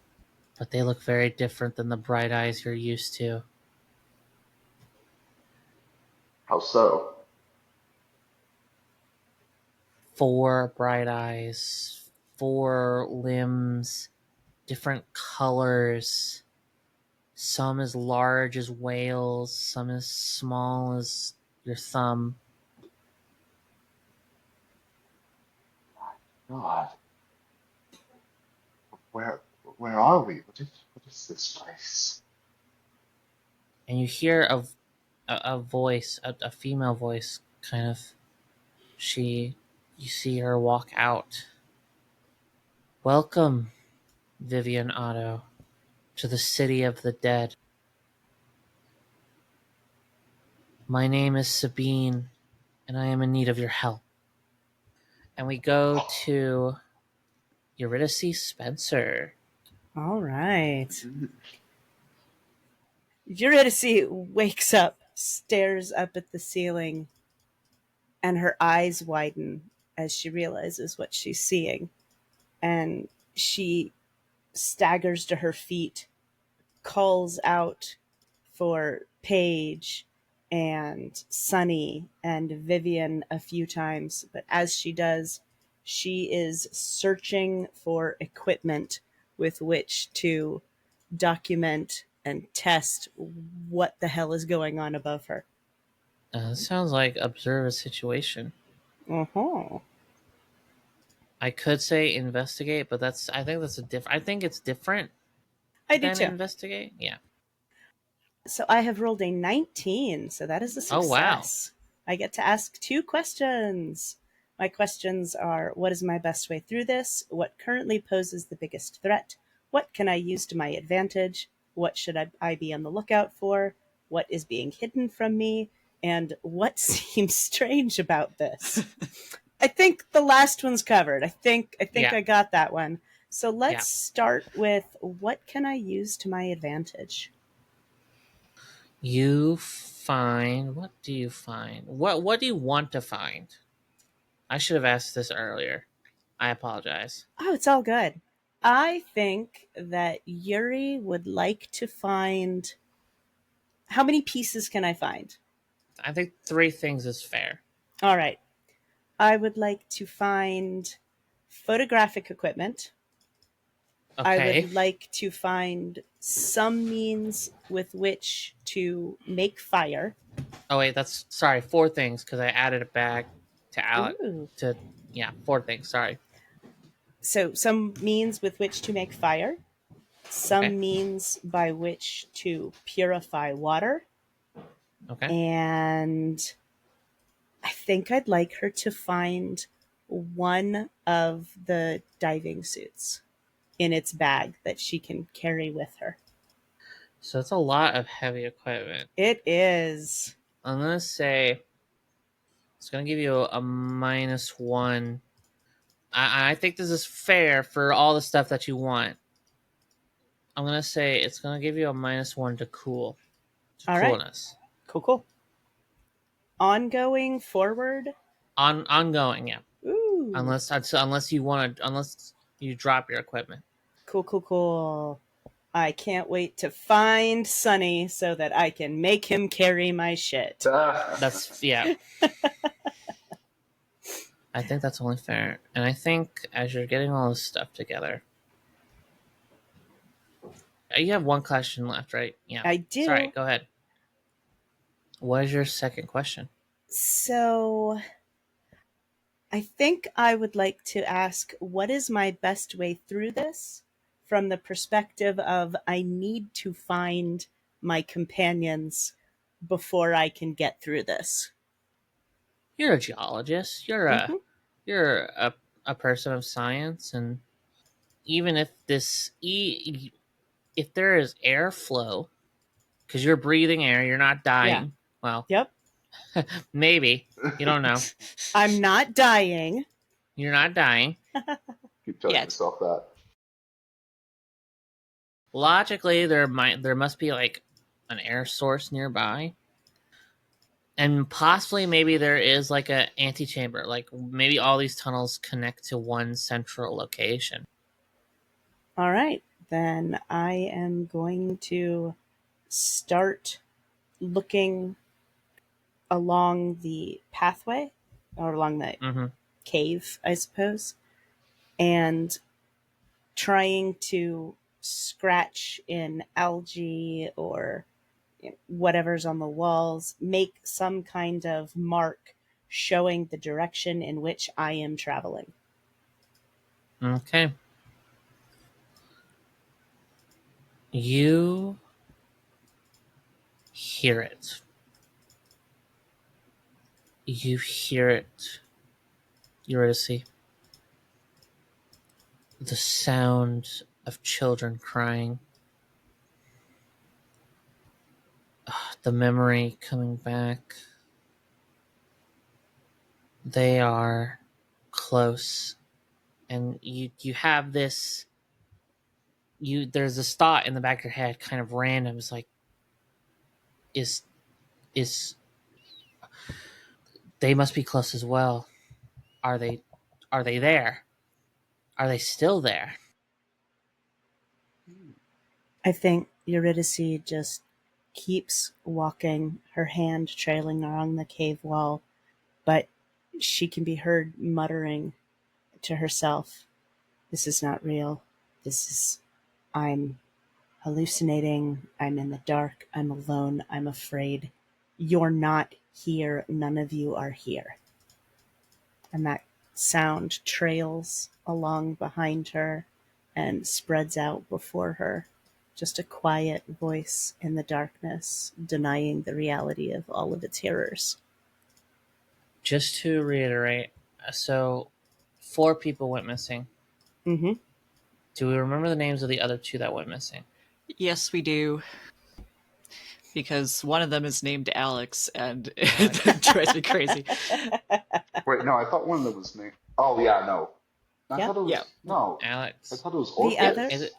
but they look very different than the bright eyes you're used to. How so? 4 bright eyes, 4 limbs, different colors. Some as large as whales, some as small as your thumb. God. Where are we? What is this place? And you hear a voice, a female voice, kind of. You see her walk out. Welcome, Vivian Otto, to the city of the dead. My name is Sabine, and I am in need of your help. And we go to Eurydice Spencer. All right. Eurydice wakes up, stares up at the ceiling, and her eyes widen as she realizes what she's seeing. And she staggers to her feet, calls out for Paige and Sunny and Vivian a few times. But as she does, she is searching for equipment with which to document and test what the hell is going on above her. This sounds like observe a situation. Uh-huh. I could say investigate, but I think that's a different. I think it's different I do than too. investigate. Yeah. So I have rolled a 19, so that is a Oh, wow. success. I get to ask 2 questions. My questions are, what is my best way through this? What currently poses the biggest threat? What can I use to my advantage? What should I be on the lookout for? What is being hidden from me? And what seems strange about this? I think the last one's covered. I think Yeah. I got that one. So let's Yeah. start with, what can I use to my advantage? You find. What do you find? What do you want to find? I should have asked this earlier. I apologize. Oh, it's all good. I think that Yuri would like to find. How many pieces can I find? I think 3 things is fair. All right. I would like to find photographic equipment. I Okay. would like to find some means with which to make fire. Oh wait, that's sorry. 4 things because I added it back to Alec. Ooh. 4 things. Sorry. So, some means with which to make fire, some Okay. means by which to purify water, Okay. and I think I'd like her to find one of the diving suits in its bag that she can carry with her. So it's a lot of heavy equipment. It is. I'm gonna say it's gonna give you a -1. I think this is fair for all the stuff that you want. I'm gonna say it's gonna give you a -1 to cool. To All right. coolness. Cool. Ongoing, forward. Ongoing, yeah. Ooh. Unless you drop your equipment. Cool. I can't wait to find Sunny so that I can make him carry my shit. That's yeah. I think that's only fair. And I think as you're getting all this stuff together, you have 1 question left, right? Yeah. I do. Sorry, go ahead. What is your second question? So I think I would like to ask, what is my best way through this from the perspective of I need to find my companions before I can get through this. You're a geologist. You're a Mhm. you're a person of science, and even if if there is airflow, because you're breathing air, you're not dying. Well, Yep. maybe you don't know. I'm not dying. You're not dying. Keep telling Yet. yourself that. Logically, there must be like an air source nearby, and possibly maybe there is like a antechamber. Like maybe all these tunnels connect to one central location. All right. Then I am going to start looking along the pathway or along the Mm-hmm. cave, I suppose, and trying to scratch in algae or whatever's on the walls, make some kind of mark showing the direction in which I am traveling. Okay. You hear it. You hear it, Eurydice. The sound of children crying. The memory coming back. They are close. And you have this there's this thought in the back of your head, kind of random. It's like, is they must be close as well. Are they there? Are they still there? I think Eurydice just keeps walking, her hand trailing along the cave wall, but she can be heard muttering to herself, "This is not real. This is. I'm hallucinating. I'm in the dark. I'm alone. I'm afraid. You're not here. None of you are here." And that sound trails along behind her and spreads out before her. Just a quiet voice in the darkness, denying the reality of all of its hearers. Just to reiterate, so 4 people went missing. Mm-hmm. Do we remember the names of the other 2 that went missing? Yes, we do. Because one of them is named Alex, and it drives me crazy. Wait, no, I thought one of them was named. Oh yeah, no. I Yep. thought it was Yeah. no. I Alex. thought it was The Orpheus. other? Is it?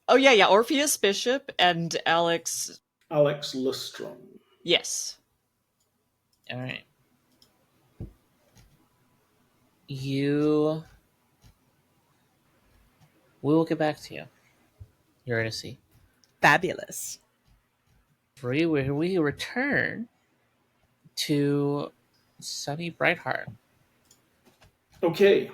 Oh yeah, Orpheus Bishop and Alex. Alex Lustrom. Yes. All right. We will get back to you. Eurydice. Fabulous. We return to Sunny Brightheart. Okay.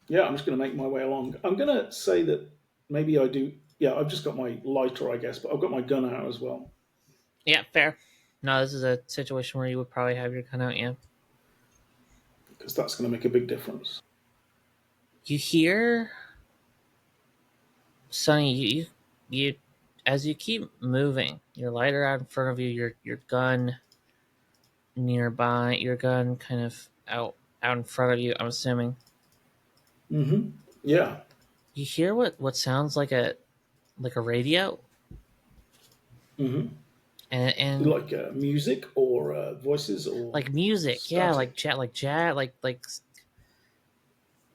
Yeah, I'm just going to make my way along. I'm going to say that maybe I do. Yeah, I've just got my lighter, I guess, but I've got my gun out as well. Yeah, fair. No, this is a situation where you would probably have your gun out, yeah. Because that's going to make a big difference. You hear, Sunny, you as you keep moving, your lighter out in front of you, your gun nearby, your gun kind of out in front of you, I'm assuming. Mm-hmm. Yeah. You hear what sounds like a radio, Mm-hmm. and Like music or voices or like music, yeah, like jazz, like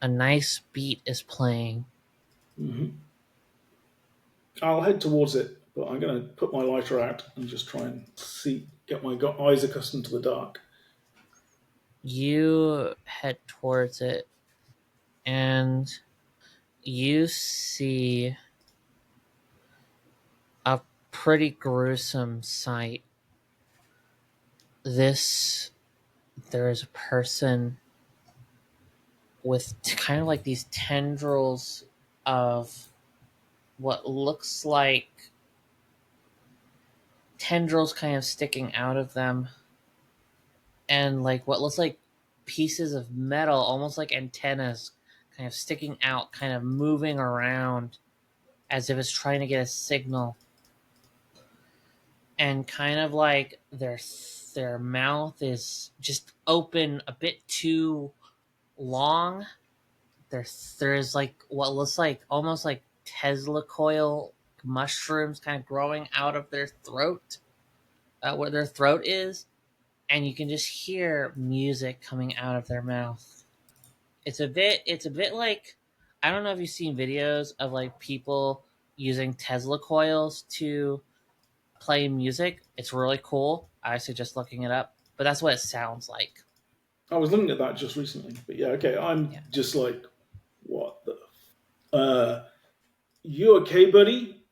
a nice beat is playing. Mm-hmm. I'll head towards it, but I'm going to put my lighter out and just try and get my eyes accustomed to the dark. You head towards it, and you see a pretty gruesome sight. There is a person with kind of like these tendrils of what looks like tendrils kind of sticking out of them, and like what looks like pieces of metal, almost like antennas, kind of sticking out, kind of moving around as if it's trying to get a signal. And kind of like their mouth is just open a bit too long. There's like what looks like almost like Tesla coil mushrooms kind of growing out of their throat, where their throat is, and you can just hear music coming out of their mouth. It's a bit like, I don't know if you've seen videos of like people using Tesla coils to play music. It's really cool. I suggest looking it up. But that's what it sounds like. I was looking at that just recently, but yeah, okay. I'm just like, what the? You okay, buddy?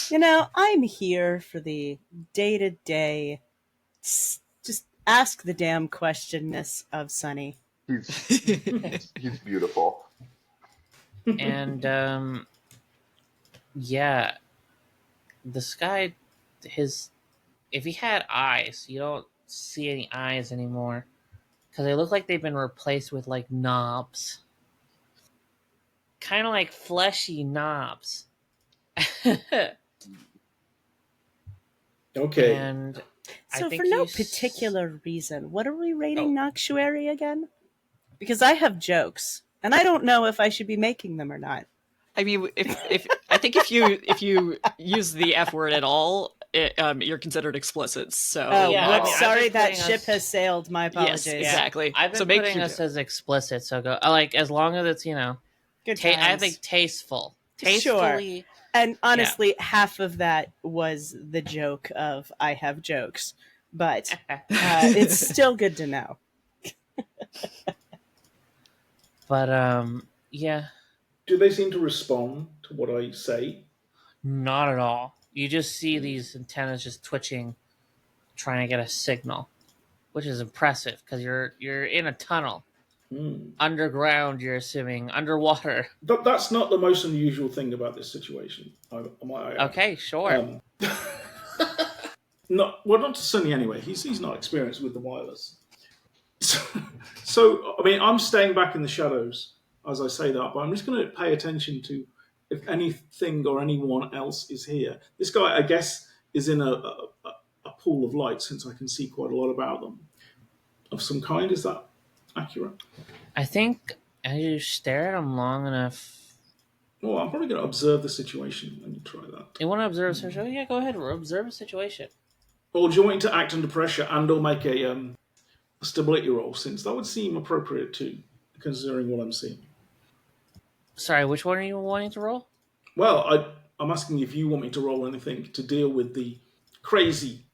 You know, I'm here for the day-to-day, just ask the damn questionness of Sunny. He's beautiful. And yeah, this guy, if he had eyes, you don't see any eyes anymore because they look like they've been replaced with like knobs. kind of like fleshy knobs. Okay. And I So, think for no you particular reason, what are we rating Oh. Noctuary again? Because I have jokes, and I don't know if I should be making them or not. I mean, if I think if you use the F word at all, you're considered explicit. So Oh, Yeah, whoops! I mean, I've sorry, been that putting ship us- has sailed. My apologies. yes, exactly. I've been So make putting your us joke. as explicit, so go like as long as it's Good I times. think tasteful, Sure. tastefully. And honestly, half of that was the joke of I have jokes, but it's still good to know. But yeah, Do they seem to respond to what I say? not at all. You just see these antennas just twitching, trying to get a signal, which is impressive because you're in a tunnel underground. You're assuming underwater. That's not the most unusual thing about this situation. Okay, sure. Not to Sonny anyway. He's not experienced with the wireless. So I mean, I'm staying back in the shadows as I say that, but I'm just going to pay attention to if anything or anyone else is here. This guy, I guess, is in a pool of light since I can see quite a lot about them of some kind. Is that accurate? I think as you stare at him long enough, Well, I'm probably going to observe the situation. Let me try that. you want to observe a situation. Yeah, go ahead. Observe a situation. Or do you want me to act under pressure and/or make a stability roll? Since that would seem appropriate too, considering what I'm seeing. Sorry, which one are you wanting to roll? Well, I'm asking if you want me to roll anything to deal with the crazy,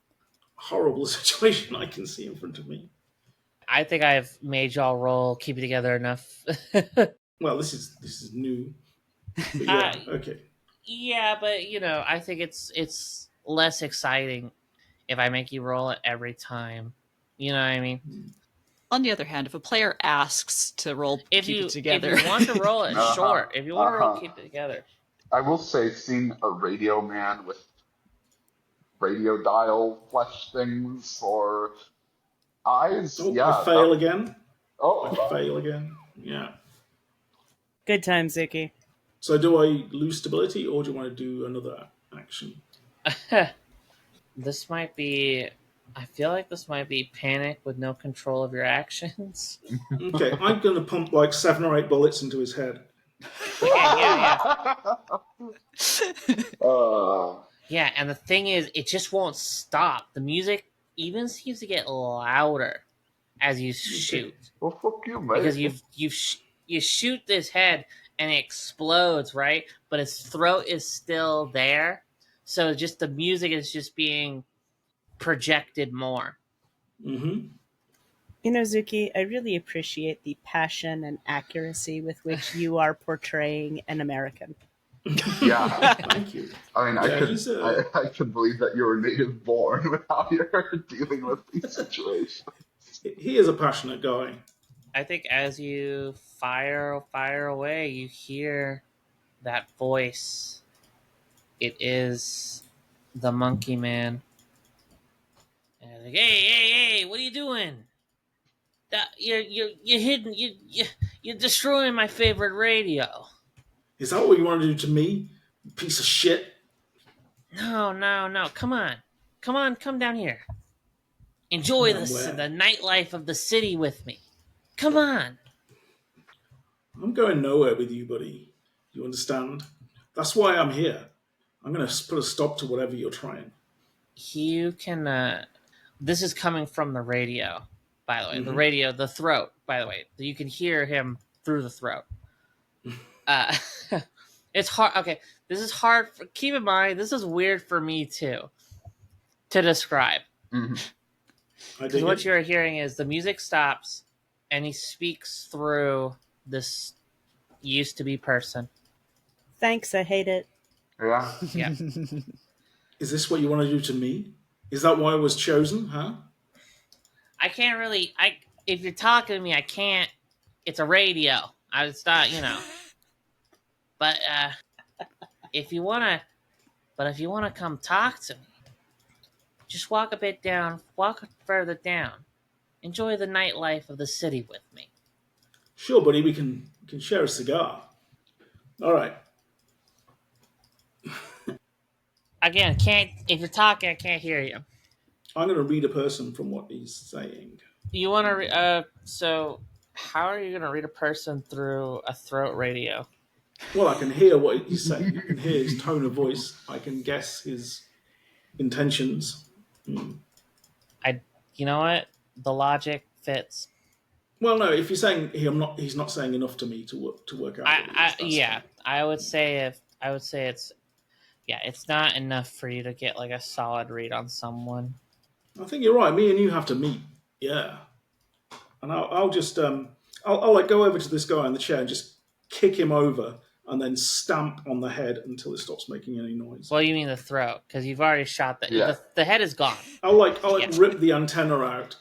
horrible situation I can see in front of me. I think I've made y'all roll. Keep it together enough. Well, this is new. But yeah, okay. Yeah, but I think it's less exciting if I make you roll it every time. You know what I mean? On the other hand, if a player asks to roll, keep it together. If you want to roll it, sure. If you want to roll, keep it together. I will say, seeing a radio man with radio dial flesh things or eyes, Oh, yeah. I fail again. Oh, I fail again. Yeah. Good times, Zuki. So do I lose stability, or do you want to do another action? This might be. I feel like this might be panic with no control of your actions. Okay, I'm going to pump like 7 or 8 bullets into his head. Okay, yeah. Yeah, and the thing is, it just won't stop. The music even seems to get louder as you shoot. Well, fuck you, mate. Because you shoot this head and it explodes, right? But his throat is still there, so just the music is just being projected more. Mm-hmm. You know, Zuki, I really appreciate the passion and accuracy with which you are portraying an American. Yeah. Thank you. I mean, Yeah, I can believe that you're native born with how you're dealing with these situations. He is a passionate guy. I think as you fire away, you hear that voice. It is the Monkey Man. And it's like, hey, what are you doing? You're hidden. You're destroying my favorite radio. Is that what you want to do to me, you piece of shit? No. Come down here. Enjoy the nightlife of the city with me. Come on. I'm going nowhere with you, buddy. You understand? That's why I'm here. I'm going to put a stop to whatever you're trying. You can. This is coming from the radio, by the way. Mm-hmm. The radio, the throat, by the way. You can hear him through the throat. It's hard. Okay, this is hard. Keep in mind, this is weird for me too to describe. Mm-hmm. Because what you're hearing is the music stops, and he speaks through this used to be person. Thanks, I hate it. Yeah. Yeah. Is this what you want to do to me? Is that why I was chosen, huh? I can't really. If you're talking to me, I can't. It's a radio. It's not. But if you wanna come talk to me, just walk further down. Enjoy the nightlife of the city with me. Sure, buddy. We can share a cigar. All right. Again, can't if you're talking, I can't hear you. I'm going to read a person from what he's saying. You want to? So how are you going to read a person through a throat radio? Well, I can hear what he's saying. I can hear his tone of voice. I can guess his intentions. Hmm. I, you know what? The logic fits. Well, no. If you're saying he's not saying enough to me to work out what he is. That's Yeah, fine. I would say it's yeah, it's not enough for you to get like a solid read on someone. I think you're right. Me and you have to meet. Yeah, and I'll just I'll like go over to this guy in the chair and just kick him over and then stamp on the head until it stops making any noise. Well, you mean the throat because you've already shot Yeah. the head is gone. I'll Yeah. rip the antenna out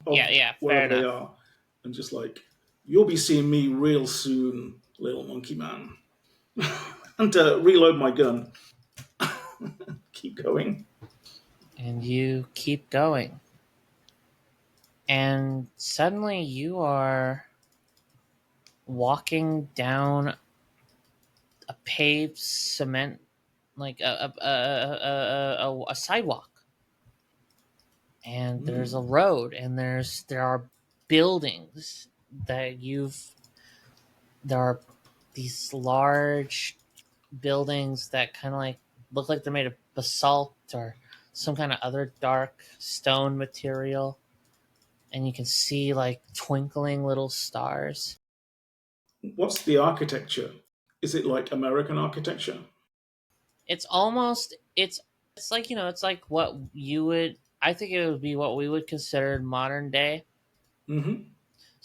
of Yeah, fair wherever they enough. are and just like you'll be seeing me real soon, little monkey man. And reload my gun. Keep going. And you keep going, and suddenly you are walking down a paved cement like a sidewalk, and there's a road, and there are buildings that you've there are these large buildings that kind of like look like they're made of basalt or some kind of other dark stone material, and you can see like twinkling little stars. What's the architecture? Is it like American architecture? It's almost it's like it's like what you would I think it would be what we would consider modern day. Mm-hmm.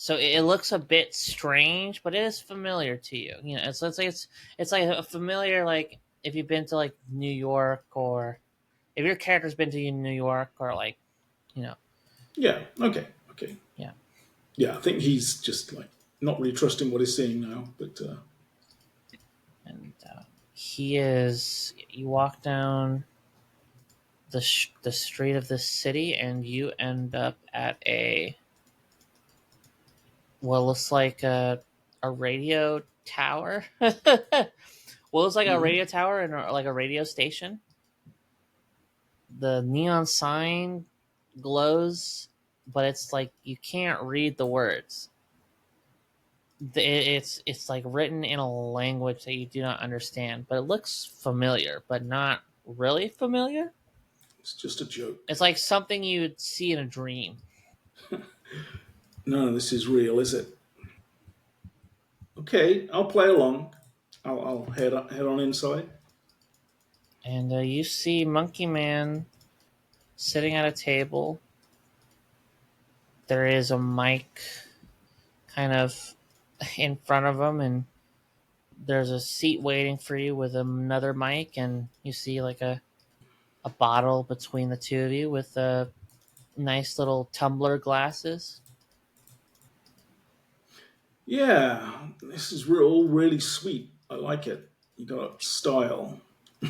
So it looks a bit strange, but it is familiar to you. It's like a familiar, like if you've been to like New York, or if your character's been to New York, or like you know Yeah. Okay. Okay. yeah. Yeah. I think he's just like not really trusting what he's seeing now. But And he is. You walk down the street of this city, and you end up at a what looks like a radio tower. Well, it's like a mhm. radio tower and like a radio station. The neon sign glows, but it's like you can't read the words. It's like written in a language that you do not understand, but it looks familiar, but not really familiar. It's just a joke. It's like something you'd see in a dream. None of this is real, is it? Okay, I'll play along. I'll head on inside. And you see Monkey Man sitting at a table. There is a mic kind of in front of him, and there's a seat waiting for you with another mic, and you see like a bottle between the two of you with nice little tumbler glasses. Yeah, this is all really sweet. I like it. You got style. I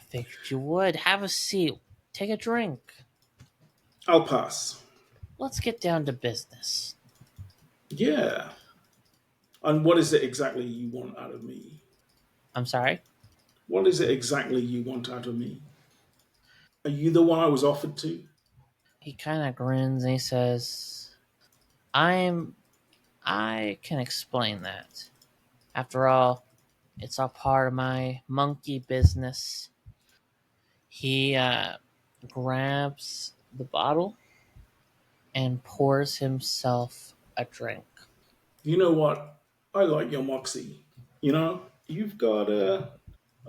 figured you would. Have a seat. Take a drink. I'll pass. Let's get down to business. Yeah. And what is it exactly you want out of me? I'm sorry? What is it exactly you want out of me? Are you the one I was offered to? He kind of grins and he says, I can explain that. After all, it's all part of my monkey business. He grabs the bottle and pours himself a drink. You know what? I like your moxie. You've got a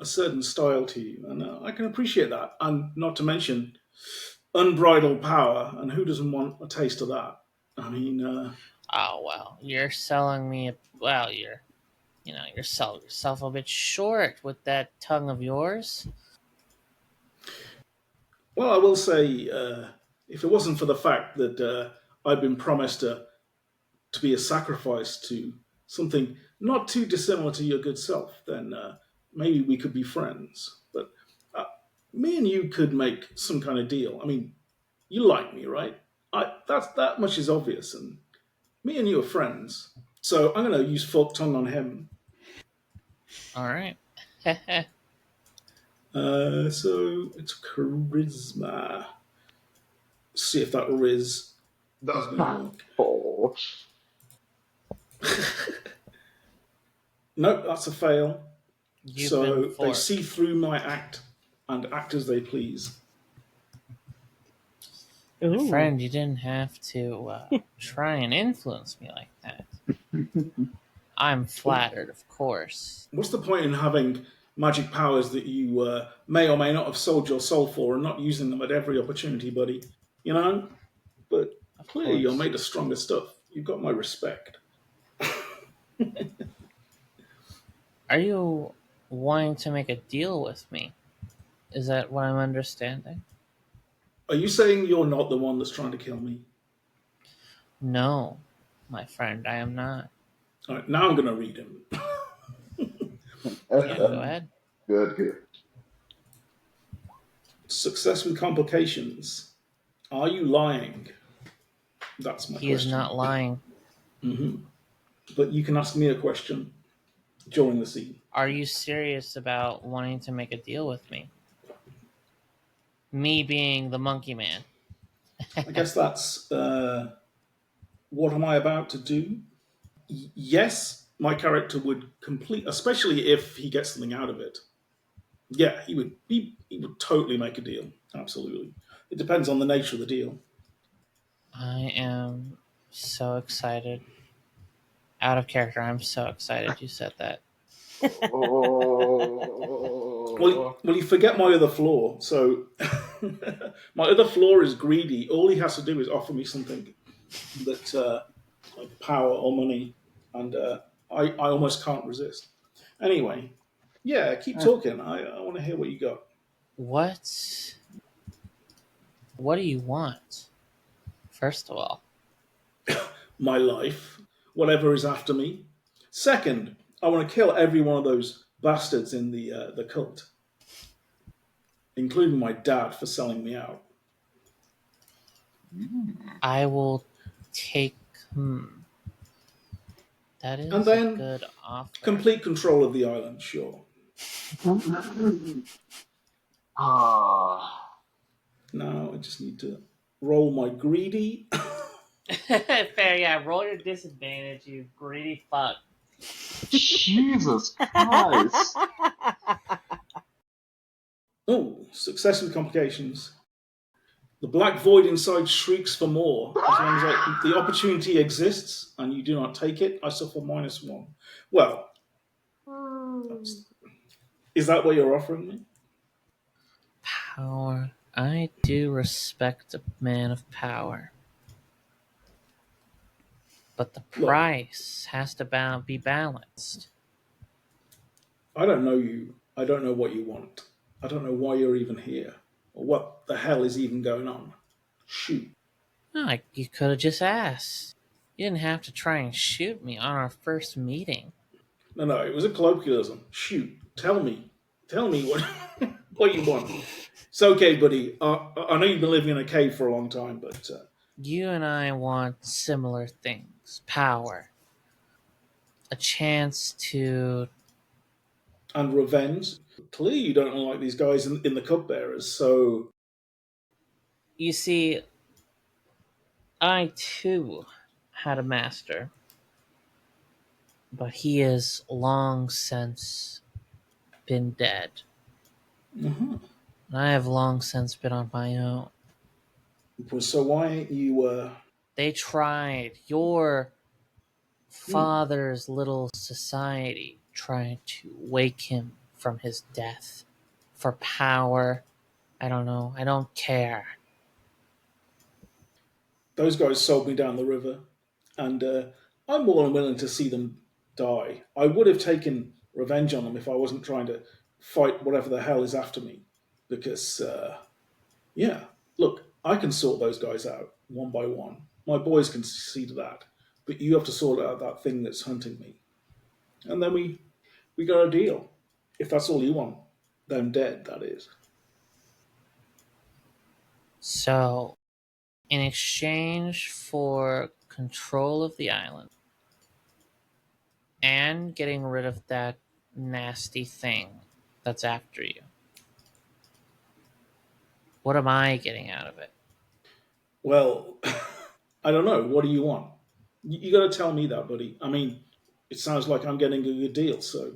certain style to you, and I can appreciate that. And not to mention unbridled power, and who doesn't want a taste of that? I mean, Oh, well, you're selling me. Well, you're selling yourself a bit short with that tongue of yours. well, I will say, if it wasn't for the fact that I've been promised to be a sacrifice to something not too dissimilar to your good self, then maybe we could be friends. But uh, me and you could make some kind of deal. I mean, you like me, right? That much is obvious, and me and you are friends. So I'm going to use forked tongue on him. All right. So it's charisma. See if that riz is going to work. Oh. Nope, that's a fail. You've been So they forked. see through my act and act as they please. My Ooh. friend, you didn't have to try and influence me like that. I'm flattered, of course. What's the point in having magic powers that you may or may not have sold your soul for and not using them at every opportunity, buddy? You know? But Of clearly you're course. made of stronger stuff. You've got my respect. Are you wanting to make a deal with me? Is that what I'm understanding? Are you saying you're not the one that's trying to kill me? No, my friend, I am not. All right, now I'm going to read him. Yeah, go ahead. Good. Success with complications. Are you lying? That's my He is question. not lying. But you can ask me a question during the scene. Are you serious about wanting to make a deal with me? Me being the monkey man. I guess that's what am I about to do? Yes, my character would complete, especially if he gets something out of it. Yeah, he would. He would totally make a deal. Absolutely. It depends on the nature of the deal. I am so excited. Out of character, I'm so excited you said that. Oh. Well, you forget my other flaw. So my other flaw is greedy. All he has to do is offer me something that like power or money, and I almost can't resist. Anyway, yeah, keep talking. I want to hear what you got. What? What do you want? First of all, My life, whatever is after me. Second, I want to kill every one of those bastards in the cult, including my dad for selling me out. I will take. That And is a then good offer. complete control of the island, sure. Ah. Now I just need to roll my greedy. Fair, yeah. Roll your disadvantage, you greedy fuck. Jesus Christ. Oh, success with complications. The black void inside shrieks for more. As long as the opportunity exists and you do not take it, I suffer -1. Well, is that what you're offering me? Power. I do respect a man of power. But the Look, price has to be balanced. I don't know you. I don't know what you want. I don't know why you're even here or what the hell is even going on. Shoot. No, you could have just asked. You didn't have to try and shoot me on our first meeting. No, it was a colloquialism. Shoot. Tell me. Tell me what what you want. It's okay, buddy. I know you've been living in a cave for a long time, but You and I want similar things. Power. A chance to... and revenge. Clearly, you don't like these guys in the cupbearers. So You see, I too had a master. But he is long since been dead. uh-huh. And I have long since been on my own. So why ain't you? They tried. Your father's little society tried to wake him from his death. For power. I don't know. I don't care. Those guys sold me down the river, and I'm more than willing to see them die. I would have taken revenge on them if I wasn't trying to fight whatever the hell is after me. Because yeah, look, I can sort those guys out one by one. My boys can see to that, but you have to sort out that thing that's hunting me, and then we got a deal. If that's all you want, them dead. That is. So, in exchange for control of the island and getting rid of that nasty thing that's after you? What am I getting out of it? Well, I don't know. What do you want? You got to tell me that, buddy. I mean, it sounds like I'm getting a good deal, so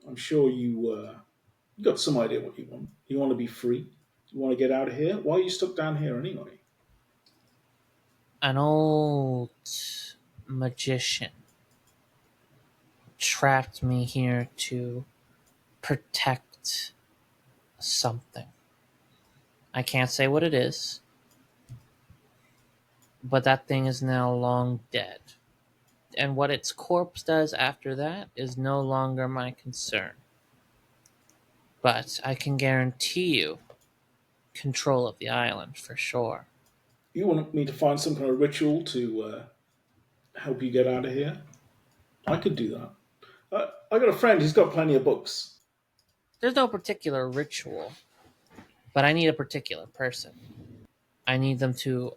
I'm sure you got some idea what you want. You want to be free. You want to get out of here. Why are you stuck down here anyway? An old magician trapped me here to protect something. I can't say what it is, but that thing is now long dead. And what its corpse does after that is no longer my concern. But I can guarantee you control of the island for sure. You want me to find some kind of ritual to help you get out of here? I could do that. I got a friend. He's got plenty of books. There's no particular ritual, but I need a particular person. I need them to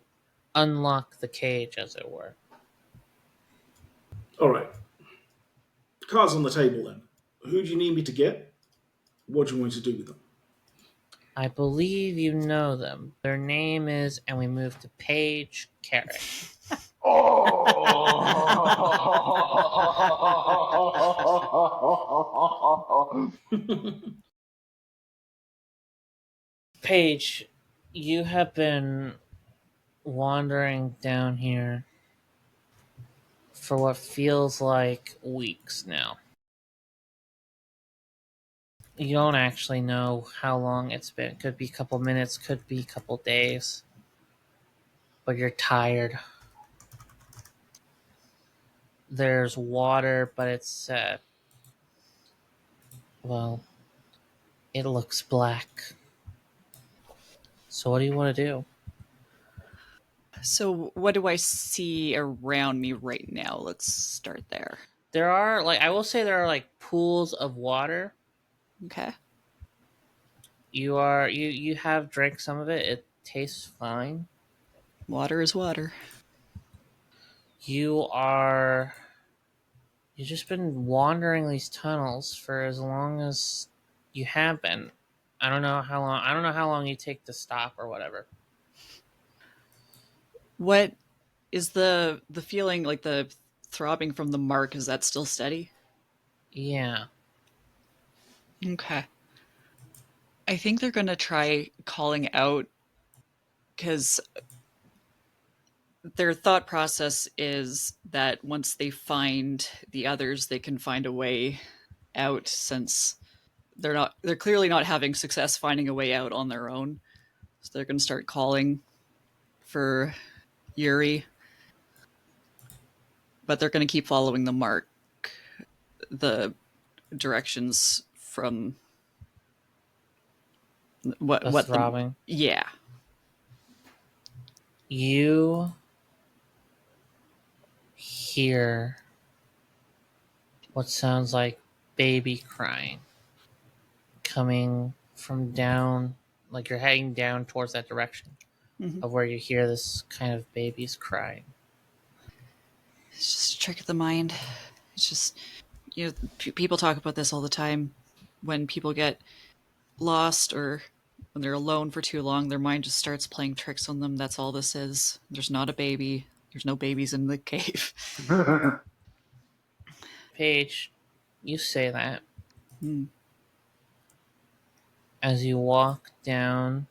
unlock the cage, as it were. All right. Cards on the table then. Who do you need me to get? What do you want me to do with them? I believe you know them. Their name is, and we move to Paige Carrick. Oh. Paige, you have been wandering down here for what feels like weeks now. You don't actually know how long it's been. Could be a couple minutes, could be a couple days. But you're tired. There's water, but it's, well, it looks black. So what do you want to do? So, what do I see around me right now? Let's start there. There are, like, I will say there are, like, pools of water. Okay. You have drank some of it. It tastes fine. Water is water. You've just been wandering these tunnels for as long as you have been. I don't know how long you take to stop or whatever. What is the feeling, like the throbbing from the mark? Is that still steady? Yeah. Okay. I think they're going to try calling out, because their thought process is that once they find the others, they can find a way out, since they're clearly not having success finding a way out on their own. So they're going to start calling for Yuri, but they're going to keep following the mark, the directions from what The what the throbbing. yeah. You hear what sounds like baby crying coming from down, like you're heading down towards that direction Mhm. of where you hear this kind of babies crying. It's just a trick of the mind. It's just, people talk about this all the time. When people get lost or when they're alone for too long, their mind just starts playing tricks on them. That's all this is. There's not a baby. There's no babies in the cave. Paige, you say that Hmm. as you walk down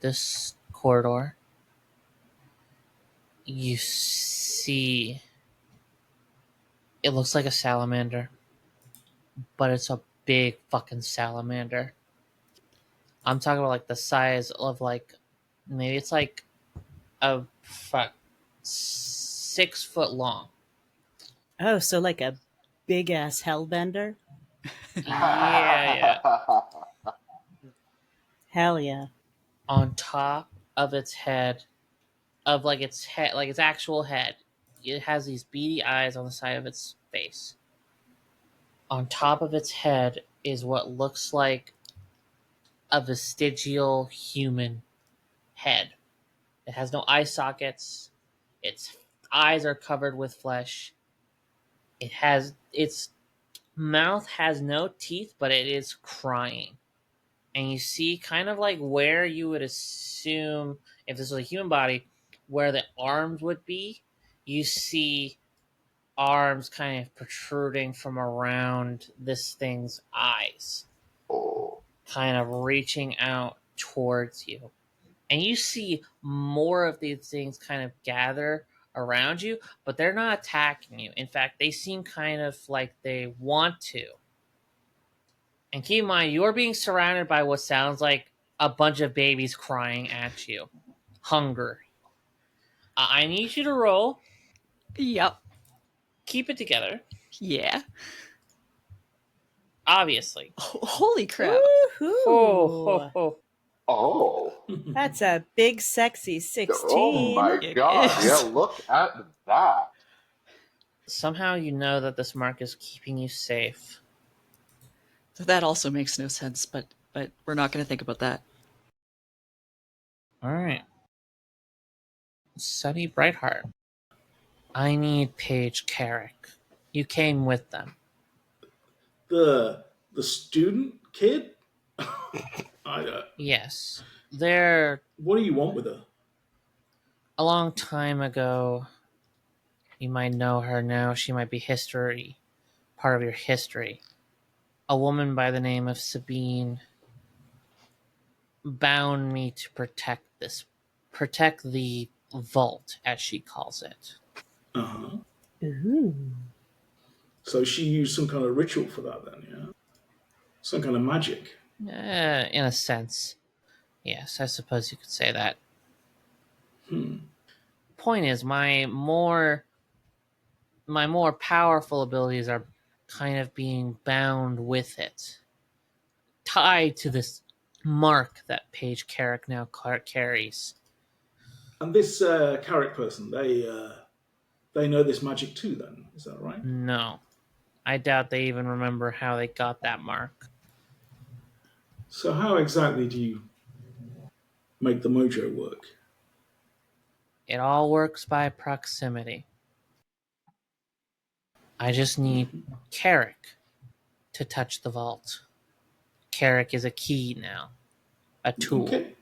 this corridor. You see, it looks like a salamander, but it's a big fucking salamander. I'm talking about like the size of like, maybe it's like a 6 foot long. Oh, so like a big ass hellbender? Yeah. Hell yeah. On top of its head, of like its head, like its actual head, it has these beady eyes on the side of its face. On top of its head is what looks like a vestigial human head. It has no eye sockets. Its eyes are covered with flesh. Its mouth has no teeth, but it is crying. And you see kind of like where you would assume, if this was a human body, where the arms would be. You see arms kind of protruding from around this thing's eyes, Oh, kind of reaching out towards you. And you see more of these things kind of gather around you, but they're not attacking you. In fact, they seem kind of like they want to. And keep in mind, you're being surrounded by what sounds like a bunch of babies crying at you. Hunger. I need you to roll. Yep. Keep it together. Yeah. Obviously. Holy crap. Ho, ho, Woohoo! ho. oh, That's a big, sexy oh 16. my It God! is. Yeah, look at that. Somehow you know that this mark is keeping you safe. That also makes no sense, but we're not going to think about that. Alright. Sunny Brightheart. I need Paige Carrick. You came with them. The student kid. Yes. They're What do you want with her? a long time ago. You might know her now. She might be history, part of your history. A woman by the name of Sabine bound me to protect the vault, as she calls it. Uh huh. Ooh. So she used some kind of ritual for that, then, yeah. Some kind of magic. In a sense, yes, I suppose you could say that. Point is, my more powerful abilities are kind of being bound with it, tied to this mark that Paige Carrick now carries. And this Carrick person, they know this magic too. Then is that right? No, I doubt they even remember how they got that mark. So how exactly do you make the mojo work? It all works by proximity. I just need Carrick to touch the vault. Carrick is a key now, a tool. Okay.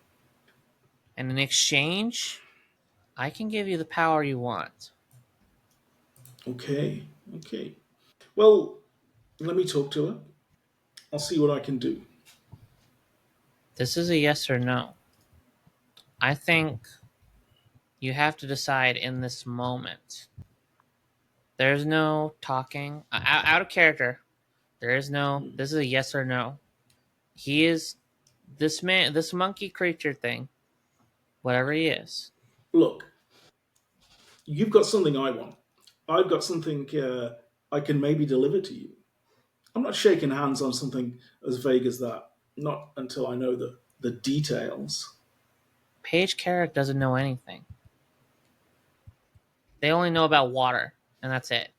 And in exchange, I can give you the power you want. Okay. Okay. Well, let me talk to her. I'll see what I can do. This is a yes or no. I think you have to decide in this moment. There's no talking out of character. There is no. This is a yes or no. He is this man, this monkey creature thing, whatever he is. Look, you've got something I want. I've got something I can maybe deliver to you. I'm not shaking hands on something as vague as that. Not until I know the details. Paige Carrick doesn't know anything. They only know about water, and that's it.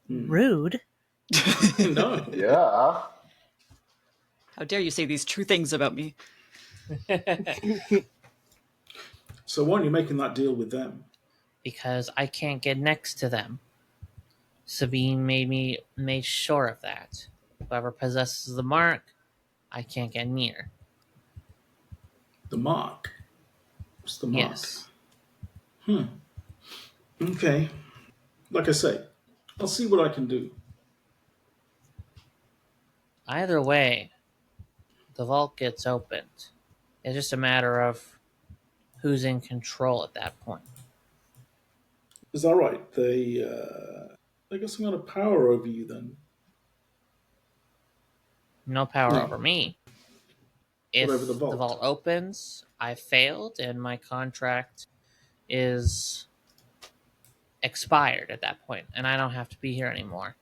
Rude. No. Yeah. How dare you say these true things about me? So why aren't you making that deal with them? Because I can't get next to them. Sabine made sure of that. Whoever possesses the mark, I can't get near. The mark. What's the mark? Yes. Okay. Like I say, I'll see what I can do. Either way, the vault gets opened. It's just a matter of who's in control at that point. Is that right? They got some kind of power over you then. No power No. over me. If Whatever the the vault. vault opens, I failed and my contract is expired at that point, and I don't have to be here anymore.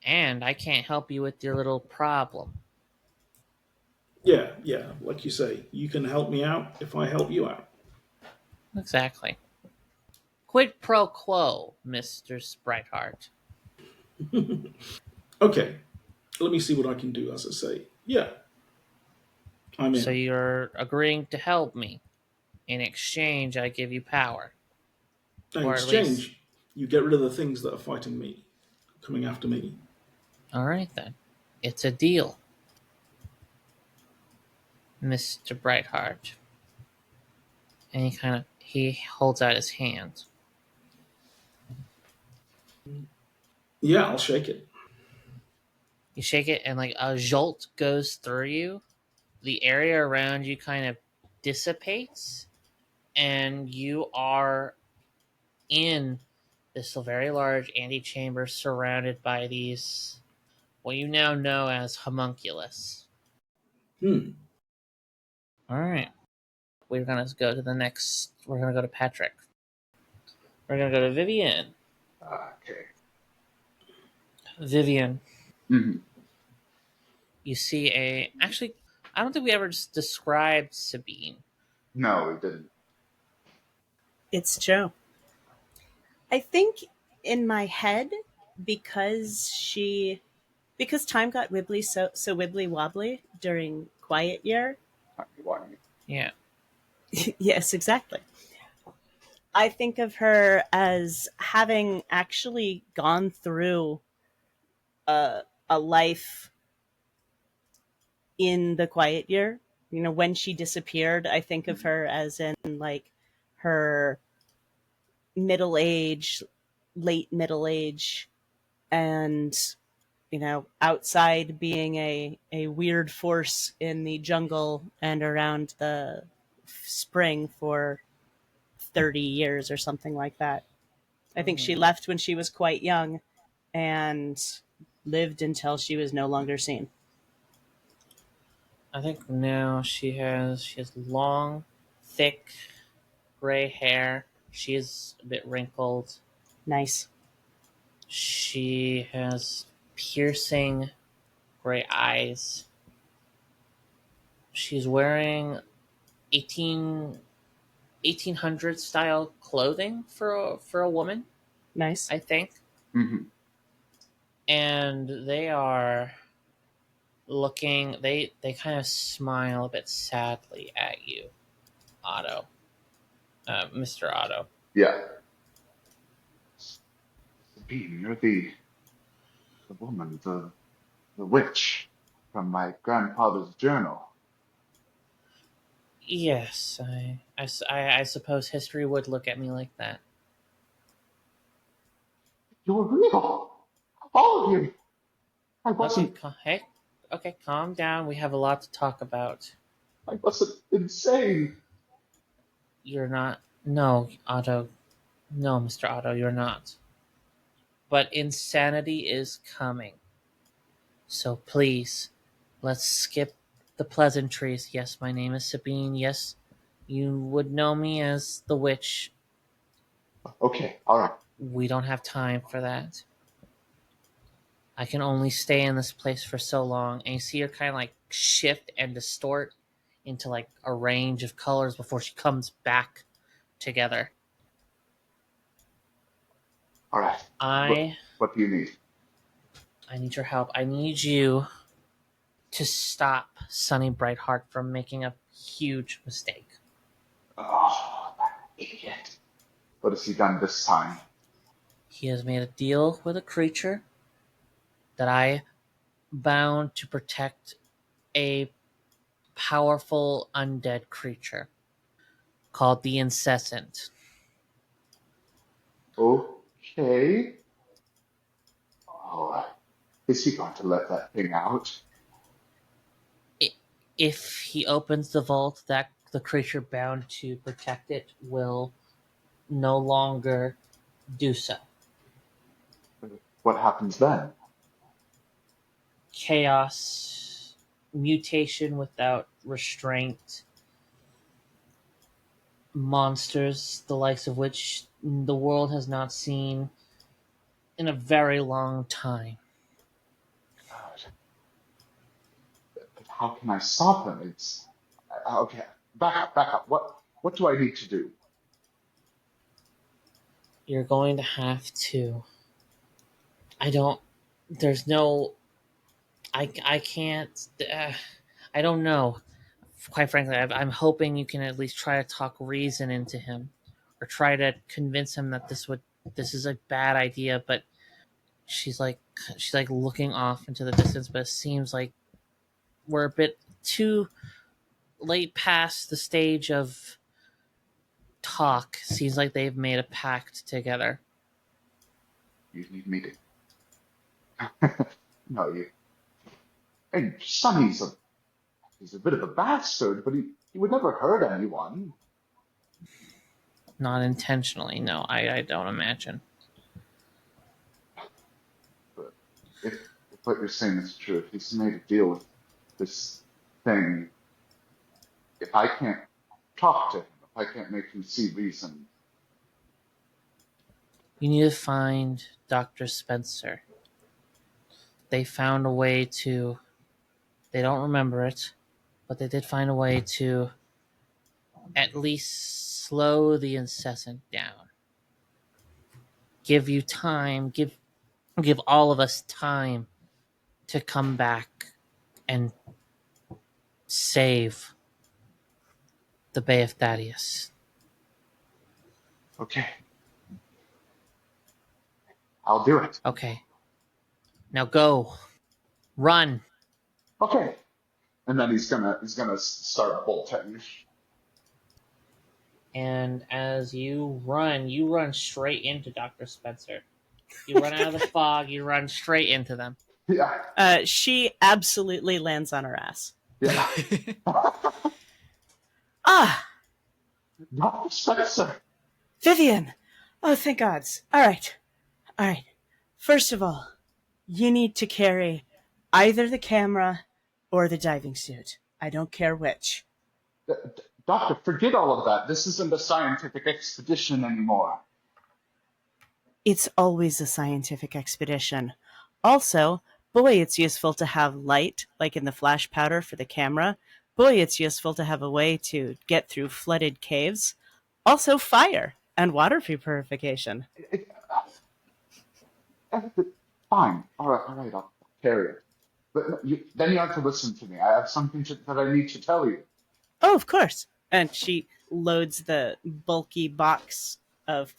And I can't help you with your little problem. Yeah. Like you say, you can help me out if I help you out. Exactly. Quid pro quo, Mr. Sprightheart. Okay. Let me see what I can do, as I say. Yeah. I'm in. So you're agreeing to help me. In exchange, I give you power. In Or at least... exchange, you get rid of the things that are fighting me, coming after me. All right, then. It's a deal, Mr. Brightheart. And he holds out his hand. Yeah, I'll shake it. You shake it, and like a jolt goes through you. The area around you kind of dissipates, and you are in this very large antechamber surrounded by these, what you now know as homunculus. Hmm. All right. We're going to go to we're going to go to Patrick. We're going to go to Vivian. Okay. Vivian, Mhm. you see actually, I don't think we ever just described Sabine. No, we didn't. It's true. I think in my head, because time got so wibbly wobbly during quiet year. Yeah. Yes, exactly. I think of her as having actually gone through a life in the quiet year. You know, when she disappeared, I think of her as in like her middle age, late middle age, and outside being a weird force in the jungle and around the spring for 30 years or something like that. I think she left when she was quite young and lived until she was no longer seen. I think now she has long, thick, gray hair. She is a bit wrinkled. Nice. She has piercing gray eyes. She's wearing 1800 style clothing for a woman, Nice. I think. Mhm. And they are looking. They kind of smile a bit sadly at you, Otto, Mr. Otto. Yeah. Sabine, you're the woman, the witch from my grandfather's journal. Yes, I suppose history would look at me like that. You're real. All of you. I Okay, wasn't hey, okay, calm down. We have a lot to talk about. I wasn't insane. You're not. No, Otto. No, Mr. Otto, you're not. But insanity is coming. So please, let's skip the pleasantries. Yes, my name is Sabine. Yes, you would know me as the witch. Okay, all right. We don't have time for that. I can only stay in this place for so long. And you see her kind of like shift and distort into like a range of colors before she comes back together. All right. I What do you need? I need your help. I need you to stop Sunny Brightheart from making a huge mistake. Oh, that idiot. What has he done this time? He has made a deal with a creature that I bound to protect, a powerful undead creature called the Incessant. Okay. All right. Is he going to let that thing out? If he opens the vault, that the creature bound to protect it will no longer do so. What happens then? Chaos, mutation without restraint, monsters the likes of which the world has not seen in a very long time. God. But how can I stop him? It's okay. Back up, back up. What do I need to do? You're going to have to. I don't. There's no. I can't. I don't know. quite frankly, I'm hoping you can at least try to talk reason into him, or try to convince him that this is a bad idea. But she's like looking off into the distance, but it seems like we're a bit too late past the stage of talk. Seems like they've made a pact together. You need me to. No, you. And Sonny's he's a bit of a bastard, but he would never hurt anyone. Not intentionally, no. I don't imagine. But if what you're saying is true, if he's made a deal with this thing, if I can't talk to him, if I can't make him see reason, You need to find Dr. Spencer. They found a way to. They don't remember it, but they did find a way to at least slow the incessant down. Give you time, give all of us time to come back and save the Bay of Thaddeus. okay, I'll do it. Okay. Now go. Run. Okay. And then he's gonna start bolting. And as you run straight into Dr. Spencer. You run out of the fog, you run straight into them. Yeah. She absolutely lands on her ass. Yeah. Ah, Dr. Spencer. Vivian! Oh, thank gods. All right. First of all, you need to carry either the camera or the diving suit. I don't care which. Doctor, forget all of that. This isn't a scientific expedition anymore. It's always a scientific expedition. Also, boy, it's useful to have light, like in the flash powder for the camera. Boy, it's useful to have a way to get through flooded caves. Also, fire and water purification. Fine. All right, I'll carry it. But then you have to listen to me. I have something that I need to tell you. Oh, of course. And she loads the bulky box of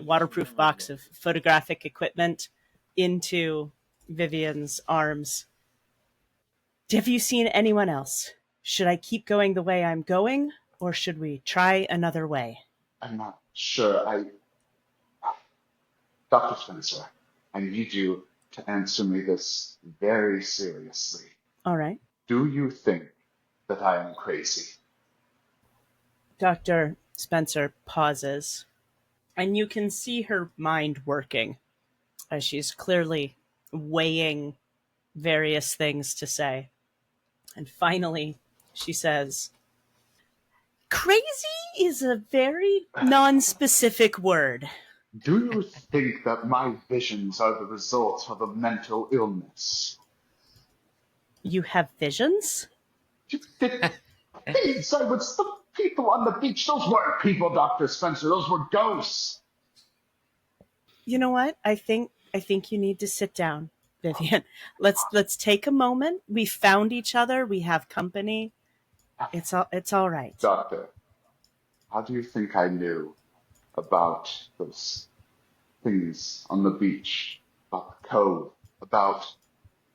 waterproof box of photographic equipment into Vivian's arms. Have you seen anyone else? Should I keep going the way I'm going, or should we try another way? I'm not sure. Dr. Spencer, I need you to answer me this very seriously. All right. Do you think that I am crazy? Dr. Spencer pauses, and you can see her mind working as she's clearly weighing various things to say. And finally, she says, crazy is a very non-specific word. Do you think that my visions are the result of a mental illness? You have visions? These, I was the people on the beach. Those weren't people, Dr. Spencer. Those were ghosts. You know what? I think you need to sit down, Vivian. Let's take a moment. We found each other. We have company. It's all right. Doctor, how do you think I knew about those things on the beach, about the cove, about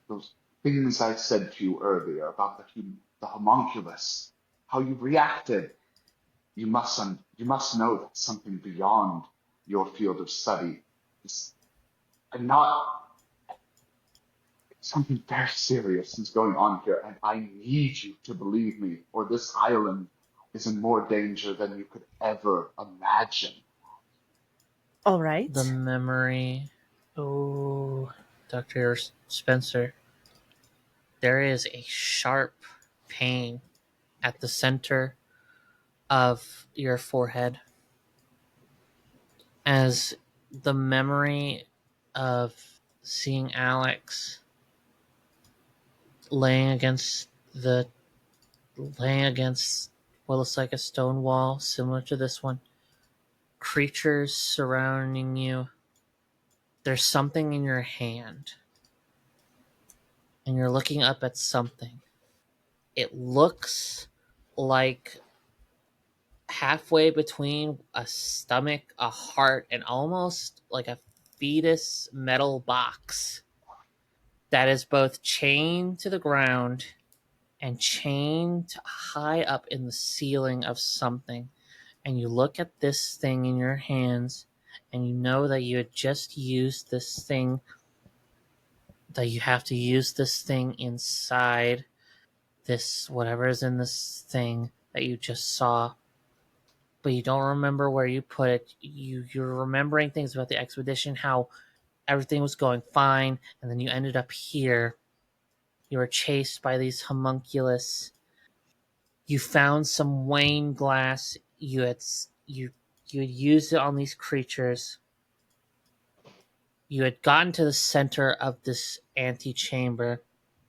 those things I said to you earlier, about the homunculus, how you reacted? You must know that something beyond your field of study is not something very serious is going on here, and I need you to believe me, or this island is in more danger than you could ever imagine. All right. The memory. Oh, Dr. Spencer. There is a sharp pain at the center of your forehead as the memory of seeing Alex laying against what looks like a stone wall similar to this one, creatures surrounding you. There's something in your hand and you're looking up at something. It looks like halfway between a stomach, a heart, and almost like a fetus metal box that is both chained to the ground and chained high up in the ceiling of something. And you look at this thing in your hands, and you know that you had just used this thing, that you have to use this thing inside this, whatever is in this thing that you just saw, but you don't remember where you put it. You're remembering things about the expedition, how everything was going fine, and then you ended up here. You were chased by these homunculus. You found some Wayne glass. You had used it on these creatures. You had gotten to the center of this antechamber.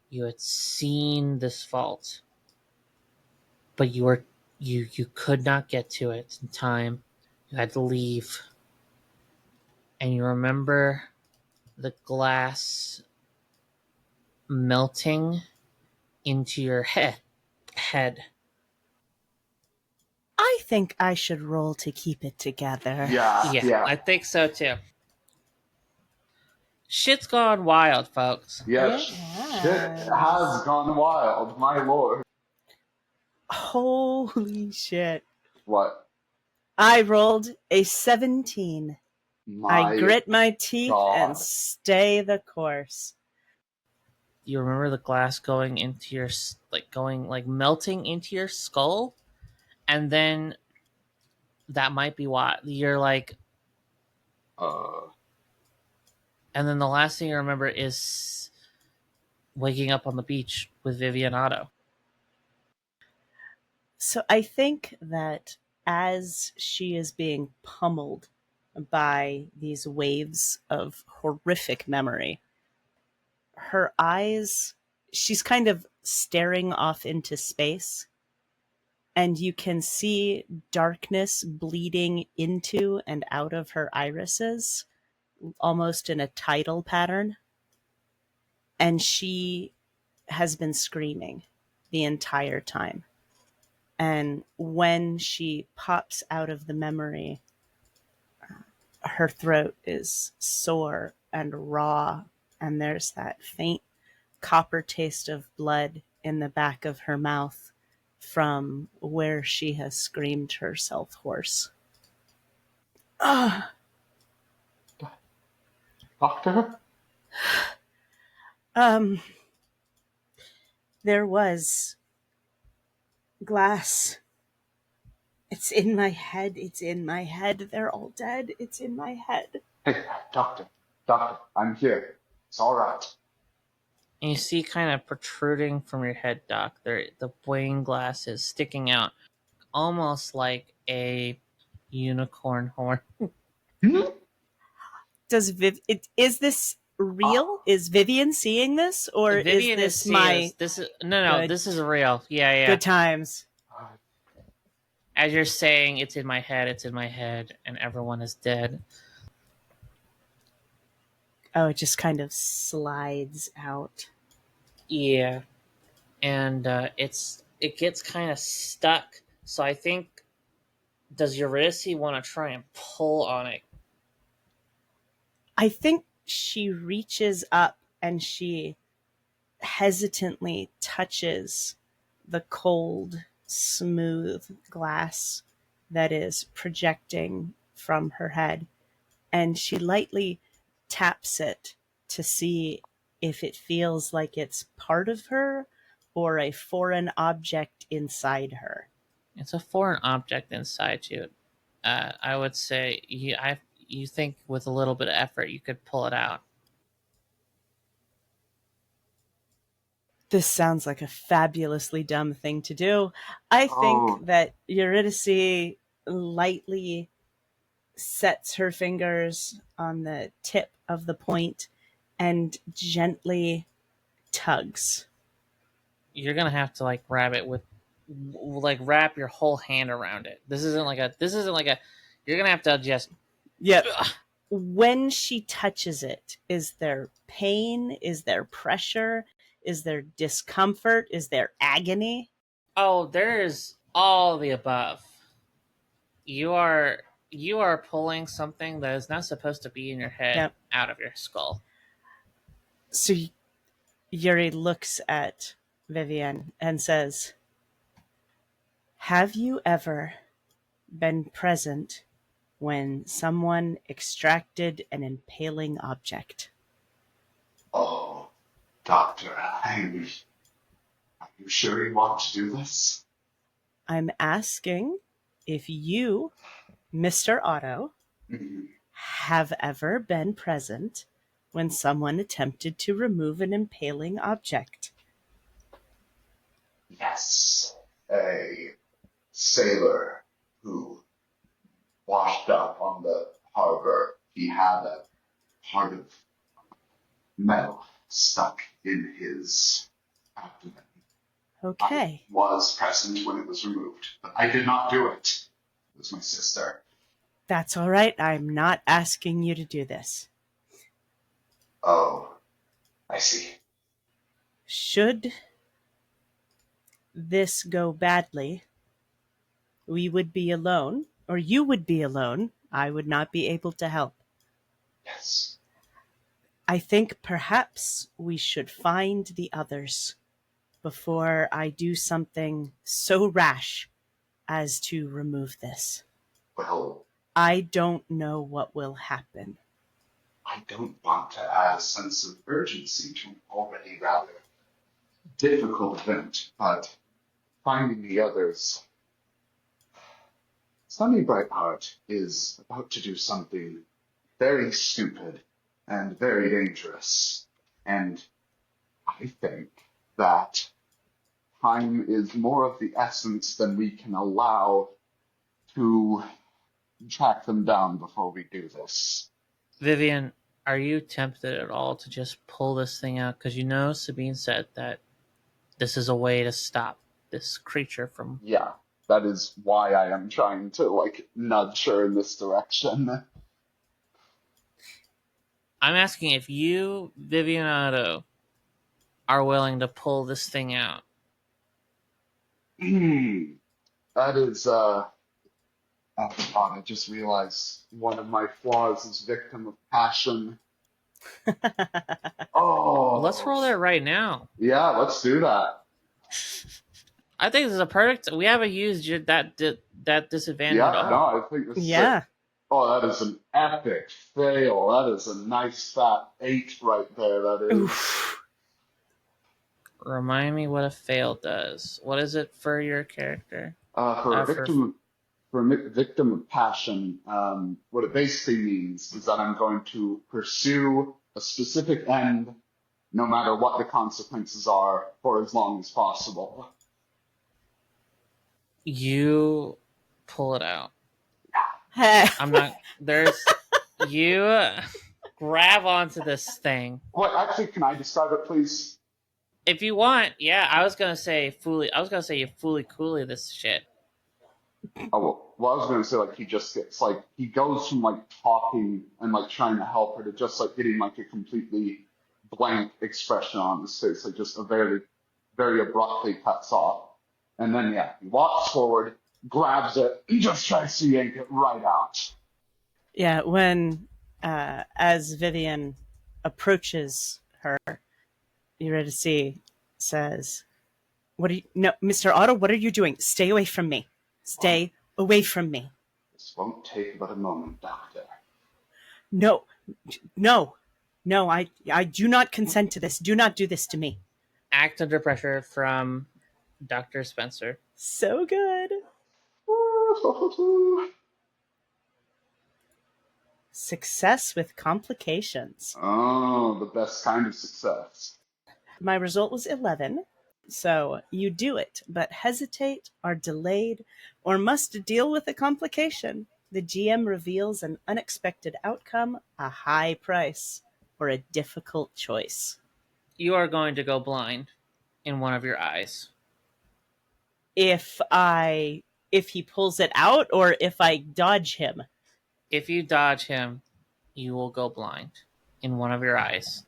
You had seen this vault, but you could not get to it in time. You had to leave. And you remember the glass melting into your head. I think I should roll to keep it together. Yeah. I think so too. Shit's gone wild, folks. Yes. Shit has gone wild, my lord. Holy shit. What? I rolled a 17. I grit my teeth and stay the course. You remember the glass going into your, melting into your skull? And then that might be why you're like, and then the last thing you remember is waking up on the beach with Vivian Otto. So I think that as she is being pummeled by these waves of horrific memory, her eyes, she's kind of staring off into space, and you can see darkness bleeding into and out of her irises, almost in a tidal pattern. And she has been screaming the entire time. And when she pops out of the memory, her throat is sore and raw, and there's that faint copper taste of blood in the back of her mouth from where she has screamed herself hoarse. Doctor? There was glass. It's in my head. It's in my head. They're all dead. It's in my head. Hey, doctor, I'm here. It's all right. And you see kind of protruding from your head, Doc, the Wayne glass is sticking out almost like a unicorn horn. Is this real? Is Vivian seeing this, or Vivian is this this is no, this is real. Yeah. Good times. As you're saying, it's in my head, and everyone is dead. Oh, it just kind of slides out. Yeah, and it gets kind of stuck. So I think, does Eurydice want to try and pull on it? I think she reaches up and she hesitantly touches the cold, smooth glass that is projecting from her head, and she lightly taps it to see if it feels like it's part of her or a foreign object inside her. It's a foreign object inside you. I would say you think with a little bit of effort you could pull it out. This sounds like a fabulously dumb thing to do. I think that Eurydice lightly sets her fingers on the tip of the point and gently tugs. You're gonna have to wrap it with, wrap your whole hand around it. This isn't like a. You're gonna have to just. Yep. When she touches it, is there pain? Is there pressure? Is there discomfort? Is there agony? Oh, there's All the above. You are pulling something that is not supposed to be in your head Yep. out of your skull. So Yuri looks at Vivian and says, "Have you ever been present when someone extracted an impaling object?" Oh, Doctor, are you sure you want to do this? I'm asking if you, Mr. Otto, Mhm. have ever been present when someone attempted to remove an impaling object. Yes, a sailor who washed up on the harbor. He had a part of metal stuck in his abdomen. I Okay, was present when it was removed, but I did not do it. It was my sister. that's all right. I'm not asking you to do this. Oh, I see. Should this go badly, we would be alone, or you would be alone. I would not be able to help. Yes. I think perhaps we should find the others before I do something so rash as to remove this. Well, I don't know what will happen. I don't want to add a sense of urgency to an already rather difficult event, but finding the others. Sunny Brightheart is about to do something very stupid and very dangerous. And I think that time is more of the essence than we can allow to track them down before we do this. Vivian, are you tempted at all to just pull this thing out? Because you know Sabine said that this is a way to stop this creature from. Yeah, that is why I am trying to nudge her in this direction. I'm asking if you, Vivian Otto, are willing to pull this thing out. That is oh God, I just realized one of my flaws is victim of passion. Well, let's Oh, roll that right now. yeah, let's do that. I think this is a perfect. We haven't used that disadvantage at Yeah, no, all. I think this is it. Yeah. Oh, that is an epic fail. That is a nice fat 8 right there. That is. Oof. Remind me what a fail does. What is it for your character? For a For victim of passion, what it basically means is that I'm going to pursue a specific end, no matter what the consequences are, for as long as possible. you, pull it out. I'm not. There's you grab onto this thing. What? Actually, can I describe it, please? If you want, yeah. I was gonna say fully. I was gonna say you fully coolly this shit. Oh, well, I was going to say, he just gets, he goes from, talking and, trying to help her to just, getting, a completely blank expression on his face, just a very, very abruptly cuts off. And then, yeah, he walks forward, grabs it, and just tries to yank it right out. Yeah, when as Vivian approaches her, Eurydice says, "What are you? No, Mr. Otto, what are you doing? Stay away from me. Stay away from me. This won't take but a moment, Doctor. No, no, no. I do not consent to this. Do not do this to me." Act under pressure from Dr. Spencer. So good. Success with complications. Oh, the best kind of success. My result was 11. So you do it, but hesitate, are delayed, or must deal with a complication. The GM reveals an unexpected outcome, a high price, or a difficult choice. You are going to go blind in one of your eyes. If he pulls it out, or if I dodge him. If you dodge him, you will go blind in one of your eyes.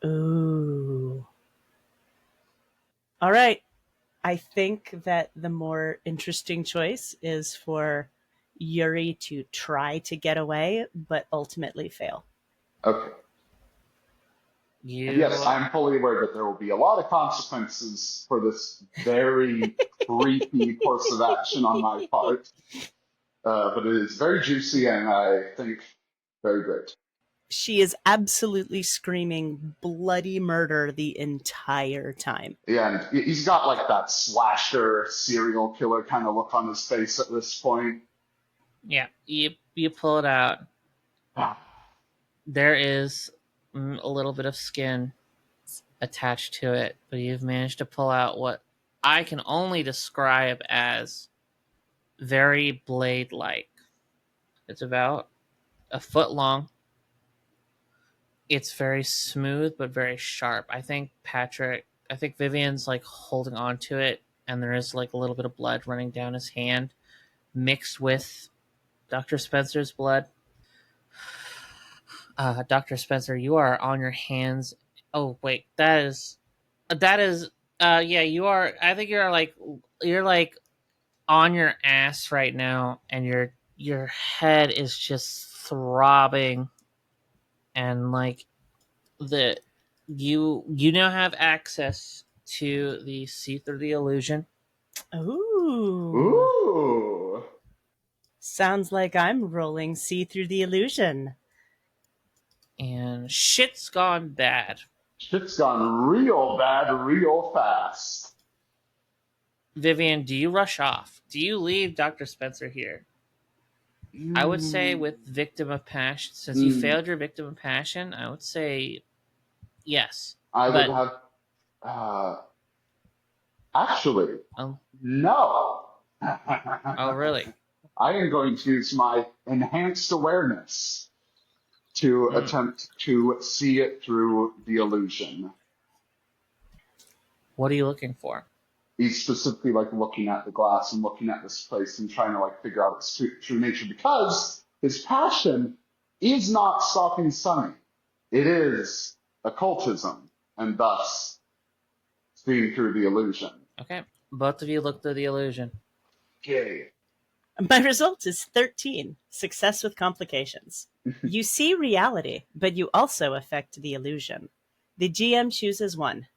Ooh. All right. I think that the more interesting choice is for Yuri to try to get away, but ultimately fail. Okay. And yes, You I'm fully aware that there will be a lot of consequences for this very creepy course of action on my part. But it is very juicy and I think very great. She is absolutely screaming bloody murder the entire time. Yeah, and he's got like that slasher serial killer kind of look on his face at this point. you pull it out. There is a little bit of skin attached to it, but you've managed to pull out what I can only describe as very blade-like. It's about a foot long. It's very smooth but very sharp. I think Vivian's like holding on to it, and there is like a little bit of blood running down his hand, mixed with Dr. Spencer's blood. Dr. Spencer, you are on your hands. Oh wait, yeah, you are. I think you're like on your ass right now, and your head is just throbbing, and like the you now have access to the see through the illusion. Ooh. Ooh. Sounds like I'm rolling See Through the Illusion. And shit's gone bad. Shit's gone real bad real fast. Vivian, do you rush off? Do you leave Dr. Spencer here? I would say with victim of passion, since you failed your victim of passion, I would say yes. I would have actually Oh, no. oh really? I am going to use my enhanced awareness to attempt to see it through the illusion. What are you looking for? He's specifically like looking at the glass and looking at this place and trying to like figure out its true nature because his passion is not stopping Sunny. It is occultism and thus seeing through the illusion. Okay, both of you look through the illusion. Okay. My result is 13. Success with complications. You see reality, but you also affect the illusion. The GM chooses one.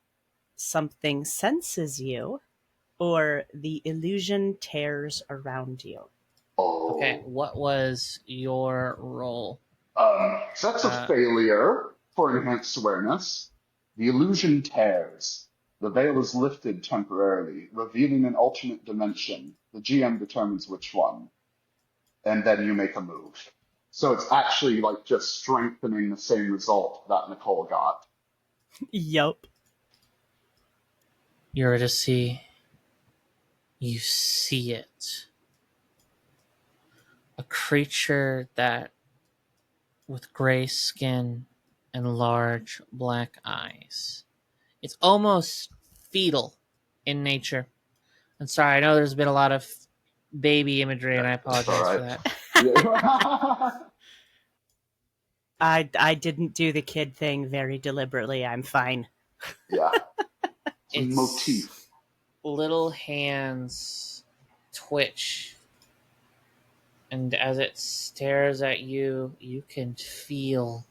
Something senses you, or the illusion tears around you. Oh. Okay, what was your roll? So that's a failure for enhanced awareness. The illusion tears. The veil is lifted temporarily, revealing an alternate dimension. The GM determines which one, and then you make a move. So it's actually like just strengthening the same result that Nicole got. Yup. Eurydice, you see it. A creature that with gray skin and large black eyes. It's almost fetal in nature. I'm sorry, I know there's been a lot of baby imagery, and I apologize for that. I didn't do the kid thing very deliberately. I'm fine. Yeah. Its motif. little hands twitch, and as it stares at you, you can feel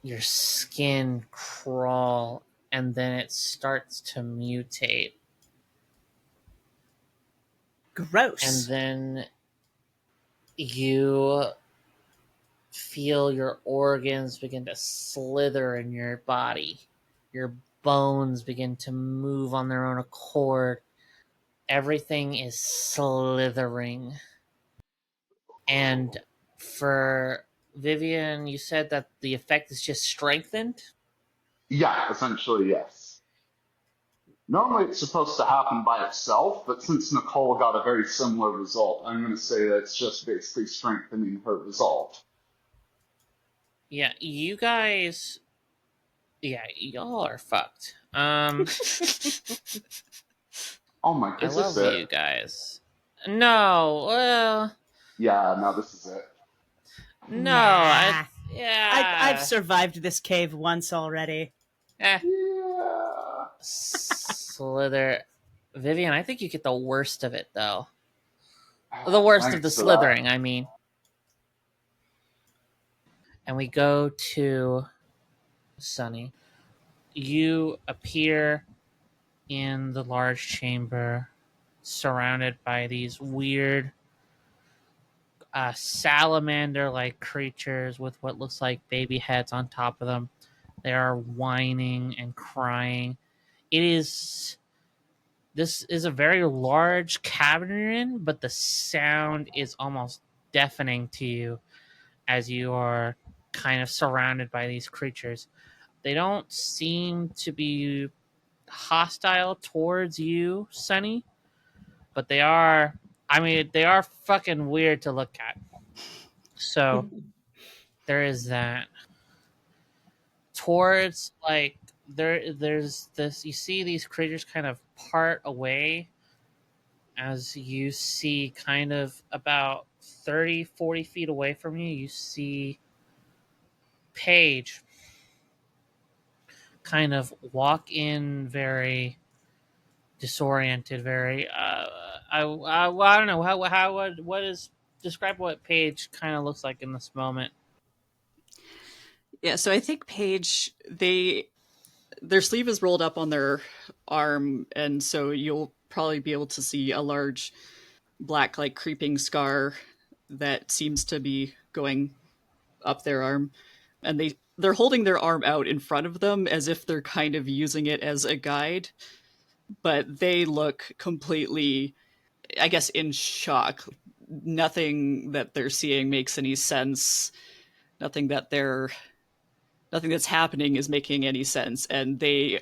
your skin crawl, and then it starts to mutate. Gross. And then you feel your organs begin to slither in your body. Your bones begin to move on their own accord. Everything is slithering. And for Vivian, you said that the effect is just strengthened? Yeah, essentially, yes. Normally it's supposed to happen by itself, but since Nicole got a very similar result, I'm going to say that it's just basically strengthening her result. Yeah, you guys... Yeah, y'all are fucked. Oh my I goodness. love you guys. No, well... Yeah, no, this is it. No, Nah. yeah. I've survived this cave once already. Eh. Yeah. slither. Vivian, I think you get the worst of it, though. The worst of the Thanks for slithering, that. I mean. And we go to Sunny. You appear in the large chamber, surrounded by these weird salamander-like creatures with what looks like baby heads on top of them. They are whining and crying. This is a very large cabin you're in, but the sound is almost deafening to you as you are kind of surrounded by these creatures. They don't seem to be hostile towards you, Sunny, but they are. I mean, they are fucking weird to look at. So there is that. Towards like there's this. You see these creatures kind of part away as you see kind of about 30-40 feet away from you. You see Paige kind of walk in very disoriented, very I don't know what is describe what Paige kind of looks like in this moment. Yeah, so I think Paige, their sleeve is rolled up on their arm, and so you'll probably be able to see a large black, like creeping scar that seems to be going up their arm. And they're holding their arm out in front of them as if they're kind of using it as a guide, but they look completely, I guess, in shock. Nothing that they're seeing makes any sense. Nothing that's happening is making any sense, and they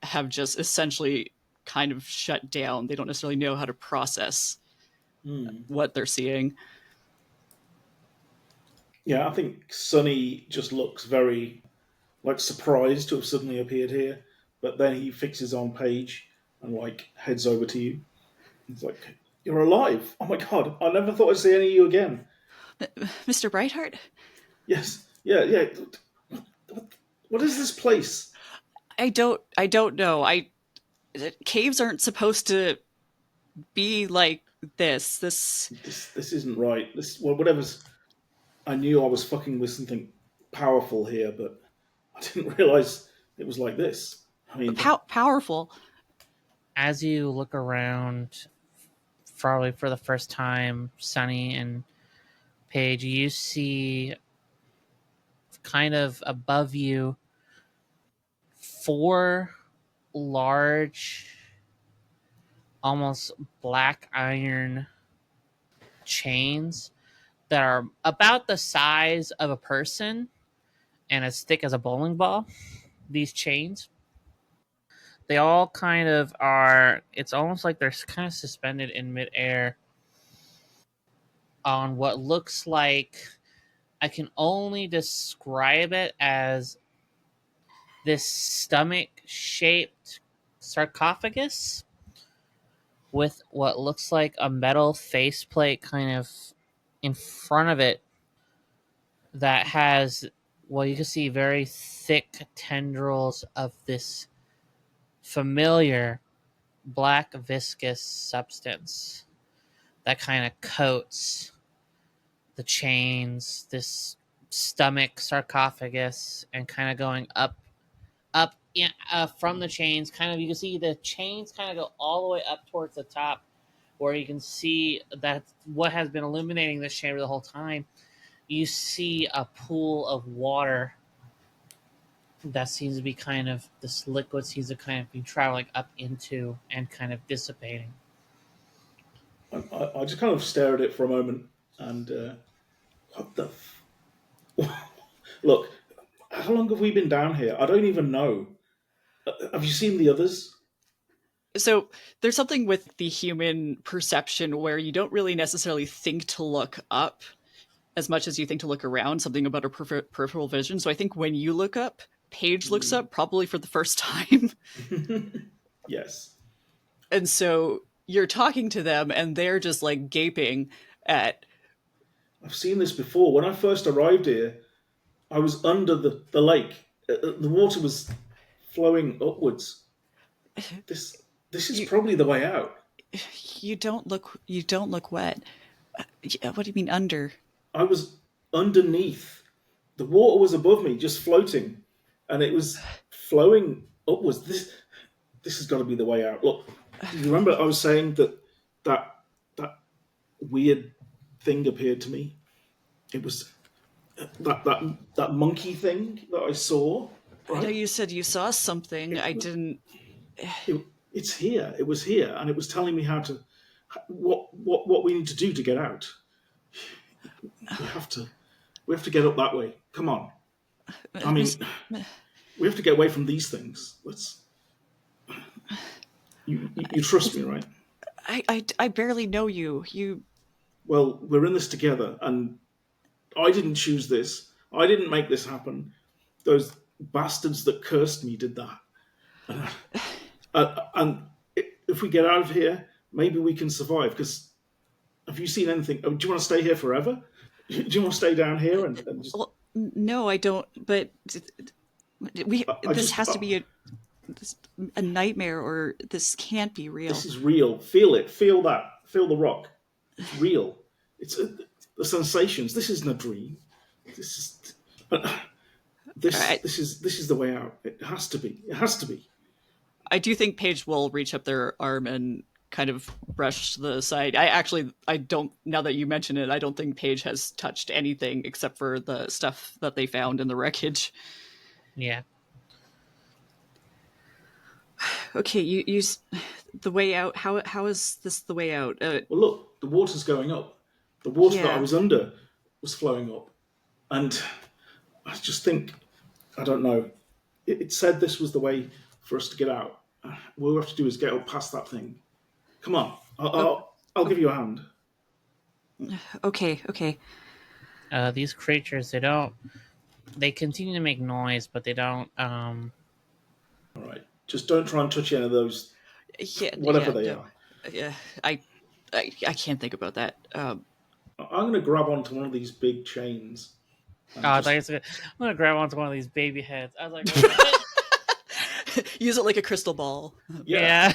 have just essentially kind of shut down. They don't necessarily know how to process what they're seeing. Yeah, I think Sonny just looks very like surprised to have suddenly appeared here, but then he fixes on Paige and like heads over to you. He's like, "You're alive! Oh my god! I never thought I'd see any of you again." Mr. Brightheart? Yes, yeah, yeah. What is this place? I don't know. Caves aren't supposed to be like this. This isn't right. Whatever's. I knew I was fucking with something powerful here, but I didn't realize it was like this. I mean, Powerful. As you look around, probably for the first time, Sunny and Paige, you see kind of above you 4 large, almost black iron chains that are about the size of a person and as thick as a bowling ball. These chains, they all kind of are, it's almost like they're kind of suspended in midair on what looks like, I can only describe it as this stomach shaped sarcophagus with what looks like a metal faceplate kind of in front of it that has, well, you can see very thick tendrils of this familiar black viscous substance that kind of coats the chains, this stomach sarcophagus, and kind of going up from the chains. Kind of, you can see the chains kind of go all the way up towards the top, where you can see that what has been illuminating this chamber the whole time. You see a pool of water that seems to be kind of, this liquid seems to kind of be traveling up into and kind of dissipating. I just kind of stare at it for a moment and what the look. How long have we been down here? I don't even know. Have you seen the others? So there's something with the human perception where you don't really necessarily think to look up as much as you think to look around, something about our peripheral vision. So I think when you look up, Paige looks up probably for the first time. Yes. And so you're talking to them and they're just like gaping at. I've seen this before. When I first arrived here, I was under the lake. The water was flowing upwards. This This is probably the way out. You don't look wet. What do you mean under? I was underneath. The water was above me, just floating, and it was flowing upwards. This has got to be the way out. Look, you remember I was saying that that weird thing appeared to me. It was that monkey thing that I saw. I know Right? you said you saw something. I didn't. It's here. It was here, and it was telling me how to what we need to do to get out. We have to get up that way. Come on. I mean, we have to get away from these things. Let's. You trust me, right? I barely know you. You. Well, we're in this together, and I didn't choose this. I didn't make this happen. Those bastards that cursed me did that. And if we get out of here, maybe we can survive. Because have you seen anything? Do you want to stay here forever? Do you want to stay down here and just? Well, no, I don't. But we. I This just has to be a nightmare, or this can't be real. This is real. Feel it. Feel that. Feel the rock. It's real. It's the sensations. This isn't a dream. This is this is the way out. It has to be. It has to be. I do think Paige will reach up their arm and kind of brush the side. I don't, now that you mention it, I don't think Paige has touched anything except for the stuff that they found in the wreckage. Yeah. Okay, you the way out. How is this the way out? Well, look, the water's going up. The water that I was under was flowing up, and I just think, I don't know. It said this was the way for us to get out. All we have to do is get up past that thing. Come on, I'll give you a hand. Okay. These creatures, they continue to make noise, but they don't. All right, just don't try and touch any of those. Whatever they are. Yeah, I can't think about that. I'm going to grab onto one of these big chains. I'm gonna grab onto one of these baby heads. I was like, use it like a crystal ball. yeah.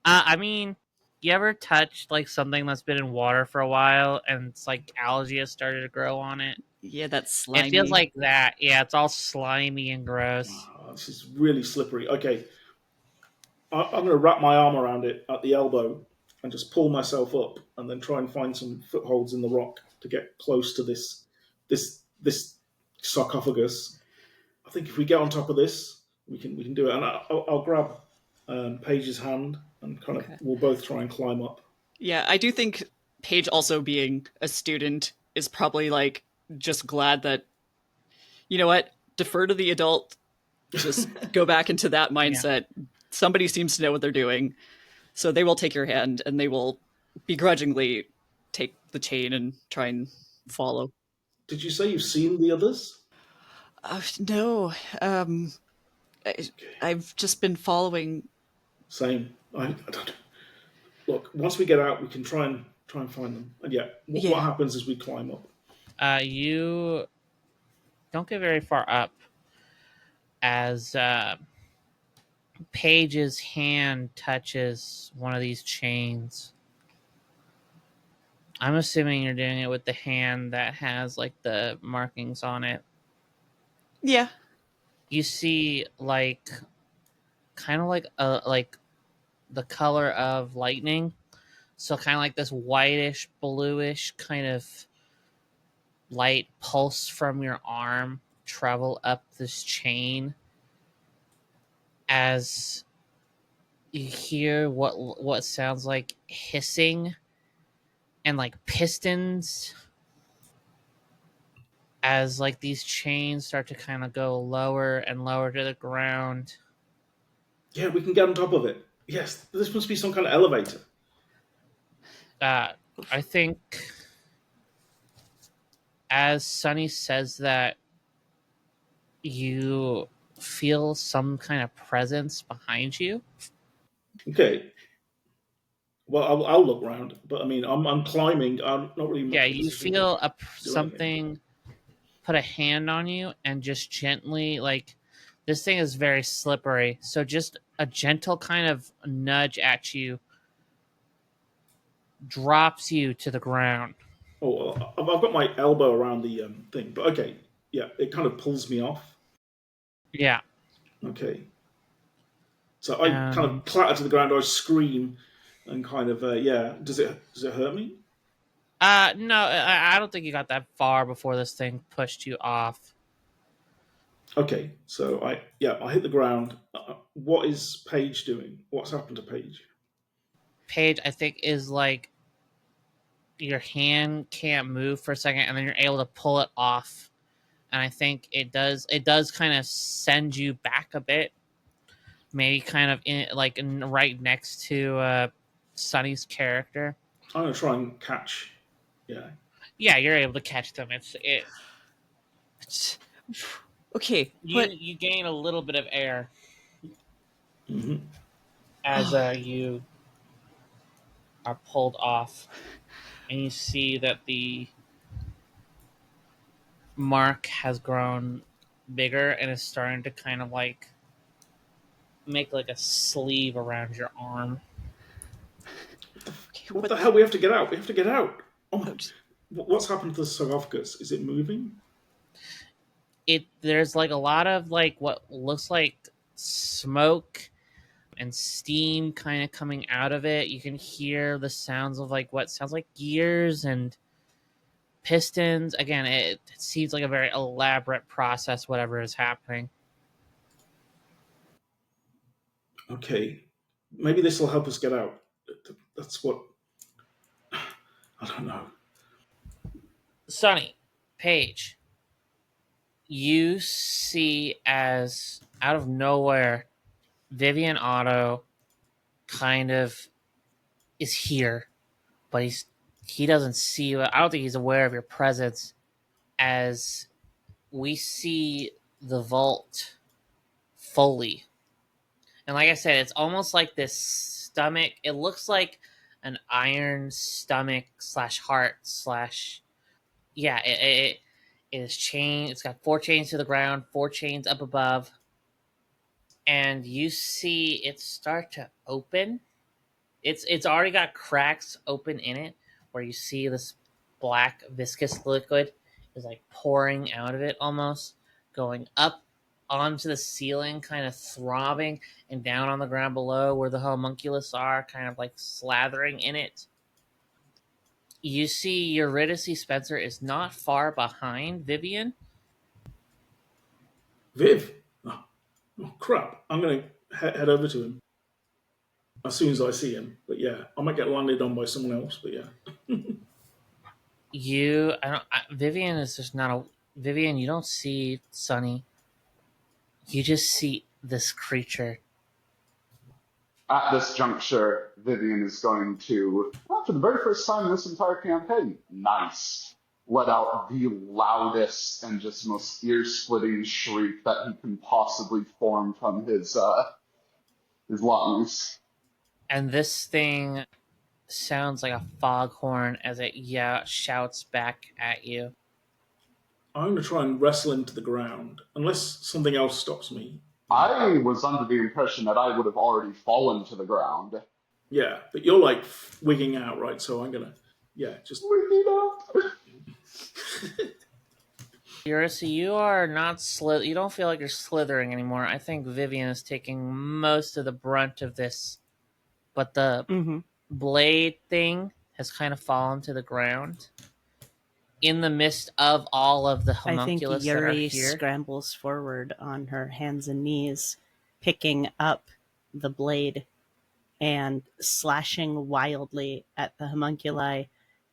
I mean, you ever touched like something that's been in water for a while and it's like algae has started to grow on it? Yeah, that's slimy. It feels like that. Yeah, it's all slimy and gross. Oh, this is really slippery. Okay, I'm going to wrap my arm around it at the elbow and just pull myself up, and then try and find some footholds in the rock to get close to this sarcophagus. I think if we get on top of this, we can do it. And I'll grab Paige's hand and kind of we'll both try and climb up. Yeah, I do think Paige, also being a student, is probably like just glad that, you know what, defer to the adult, just go back into that mindset. Yeah. Somebody seems to know what they're doing, so they will take your hand and they will begrudgingly take the chain and try and follow. Did you say you've seen the others? No. I've just been following. Same. I don't. Look, once we get out, we can try and find them. And what happens is we climb up. You don't get very far up as Paige's hand touches one of these chains. I'm assuming you're doing it with the hand that has like the markings on it. Yeah. You see like kind of like the color of lightning. So kind of like this whitish, bluish kind of light pulse from your arm travel up this chain as you hear what sounds like hissing and like pistons as like these chains start to kind of go lower and lower to the ground. Yeah, we can get on top of it. Yes, this must be some kind of elevator. I think as Sunny says that, you feel some kind of presence behind you. Okay. Well, I'll look around, but I mean, I'm climbing. I'm not really. Yeah, you feel something put a hand on you and just gently, like This thing is very slippery, so just a gentle kind of nudge at you drops you to the ground. Oh, I've got my elbow around the thing, but okay, yeah, it kind of pulls me off. Yeah. Okay, so I kind of clatter to the ground. I scream, and kind of yeah. Does it hurt me? No, I don't think you got that far before this thing pushed you off. Okay, so I hit the ground. What is Paige doing? What's happened to Paige? Paige, I think, is like your hand can't move for a second, and then you're able to pull it off. And I think it does kind of send you back a bit, maybe kind of right next to Sunny's character. I'm gonna try and catch. Yeah, you're able to catch them. Okay, You gain a little bit of air Mm-hmm. as you are pulled off, and you see that the mark has grown bigger and is starting to kind of like make like a sleeve around your arm. okay, What the hell? We have to get out. We have to get out. Oh my! What's happened to the sarcophagus? Is it moving? There's like a lot of like what looks like smoke and steam kind of coming out of it. You can hear the sounds of like what sounds like gears and pistons. Again, it seems like a very elaborate process, whatever is happening. Okay, maybe this will help us get out. That's what. I don't know. Sunny, Paige, you see as out of nowhere, Vivian Otto kind of is here, but he doesn't see you. I don't think he's aware of your presence. As we see the vault fully, and like I said, it's almost like this stomach. It looks like an iron stomach slash heart slash yeah. It is chained. It's got 4 chains to the ground, 4 chains up above, and you see it start to open. It's already got cracks open in it where you see this black viscous liquid is like pouring out of it, almost going up onto the ceiling, kind of throbbing, and down on the ground below where the homunculus are, kind of like slathering in it. You see Eurydice Spencer is not far behind Vivian. Viv. Oh crap! I'm gonna head over to him as soon as I see him. But yeah, I might get landed on by someone else. But yeah. Vivian is just not a Vivian. You don't see Sunny. You just see this creature. At this juncture, Vivian is going to, well, for the very first time in this entire campaign, let out the loudest and just most ear-splitting shriek that he can possibly form from his lungs. And this thing sounds like a foghorn as it shouts back at you. I'm going to try and wrestle him to the ground, unless something else stops me. I was under the impression that I would have already fallen to the ground. Yeah, but you're like wigging out, right? So I'm going to, just... Wigging out! Eurydice, you are not you don't feel like you're slithering anymore. I think Vivian is taking most of the brunt of this. But the blade thing has kind of fallen to the ground. In the midst of all of the homunculus I think Yuri that are here. Scrambles forward on her hands and knees, picking up the blade and slashing wildly at the homunculi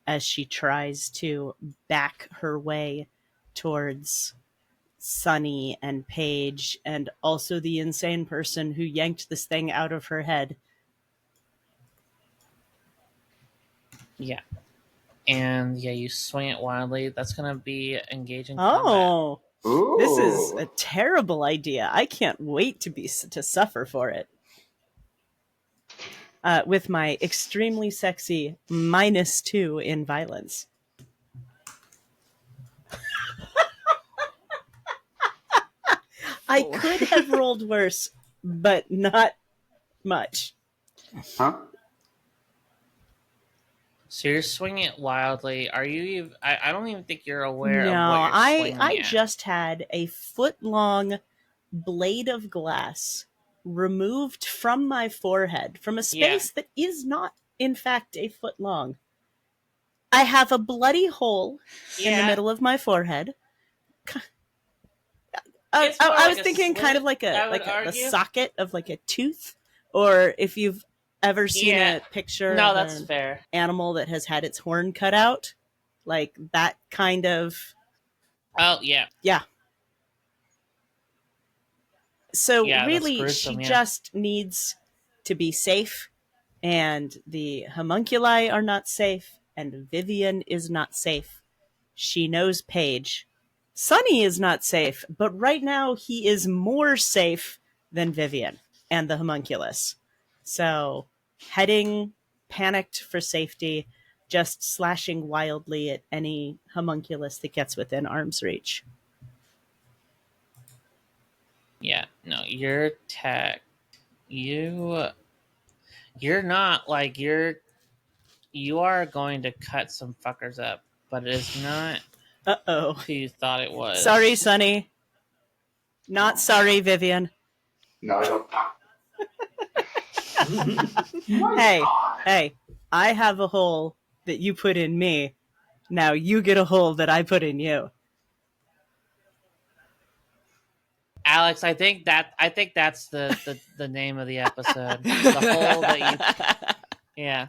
as she tries to back her way towards Sunny and Paige and also the insane person who yanked this thing out of her head. Yeah. And you swing it wildly. That's going to be engaging combat. Ooh. This is a terrible idea. I can't wait to suffer for it. With my extremely sexy -2 in violence. I could have rolled worse, but not much. Huh? So you're swinging it wildly. Are you? I don't even think you're aware No, of what you're swinging I at. just had a foot-long blade of glass removed from my forehead from a space that is not, in fact, a foot long. I have a bloody hole in the middle of my forehead. I was thinking kind of like a socket of like a tooth, or if you've ever seen a picture of that's an fair. animal that has had its horn cut out, like that kind of. Oh yeah. Yeah. So Yeah, really, gruesome, she just needs to be safe, and the homunculi are not safe, and Vivian is not safe. She knows Paige. Sunny is not safe, but right now he is more safe than Vivian and the homunculus. So, heading panicked for safety, just slashing wildly at any homunculus that gets within arm's reach. Yeah, no, you're tech. You're not like you are going to cut some fuckers up, but it is not who you thought it was. Sorry, Sunny. Not sorry, Vivian. No, I don't. Hey, I have a hole that you put in me. Now you get a hole that I put in you. Alex, I think that's the name of the episode. The hole that you. Yeah.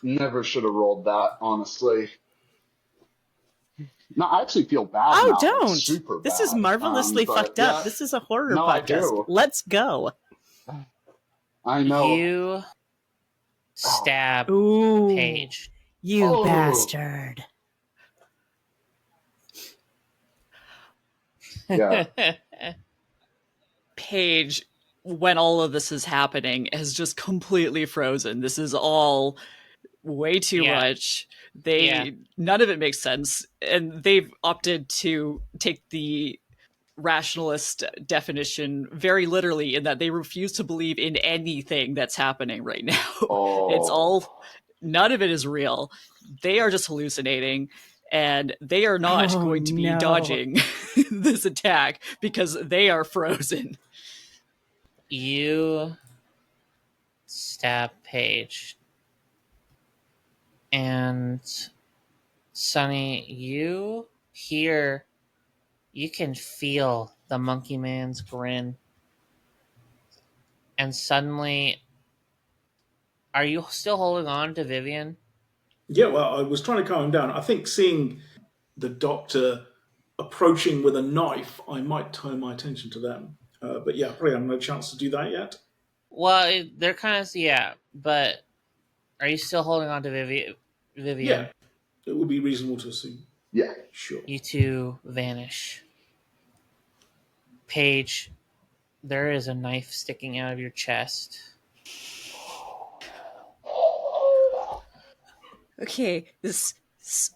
Never should have rolled that, honestly. No, I actually feel bad Oh, now. don't. Like, super this bad. is marvelously fucked up. Yeah. This is a horror No, podcast. I do. Let's go. I know. You stab Ooh, Paige. You bastard. Yeah. Paige, when all of this is happening, has just completely frozen. This is all way too much. None of it makes sense, and they've opted to take the rationalist definition very literally, in that they refuse to believe in anything that's happening right now. It's all, none of it is real. They are just hallucinating, and they are not going to be dodging this attack because they are frozen. You stab Paige. And Sunny, you can feel the monkey man's grin. And suddenly, are you still holding on to Vivian? Yeah, well, I was trying to calm him down. I think seeing the doctor approaching with a knife, I might turn my attention to them. But yeah, probably haven't had a chance to do that yet. Well, they're kind of, but are you still holding on to Vivian? Yeah, it would be reasonable to assume. Yeah, sure. You two vanish. Paige, there is a knife sticking out of your chest. Okay,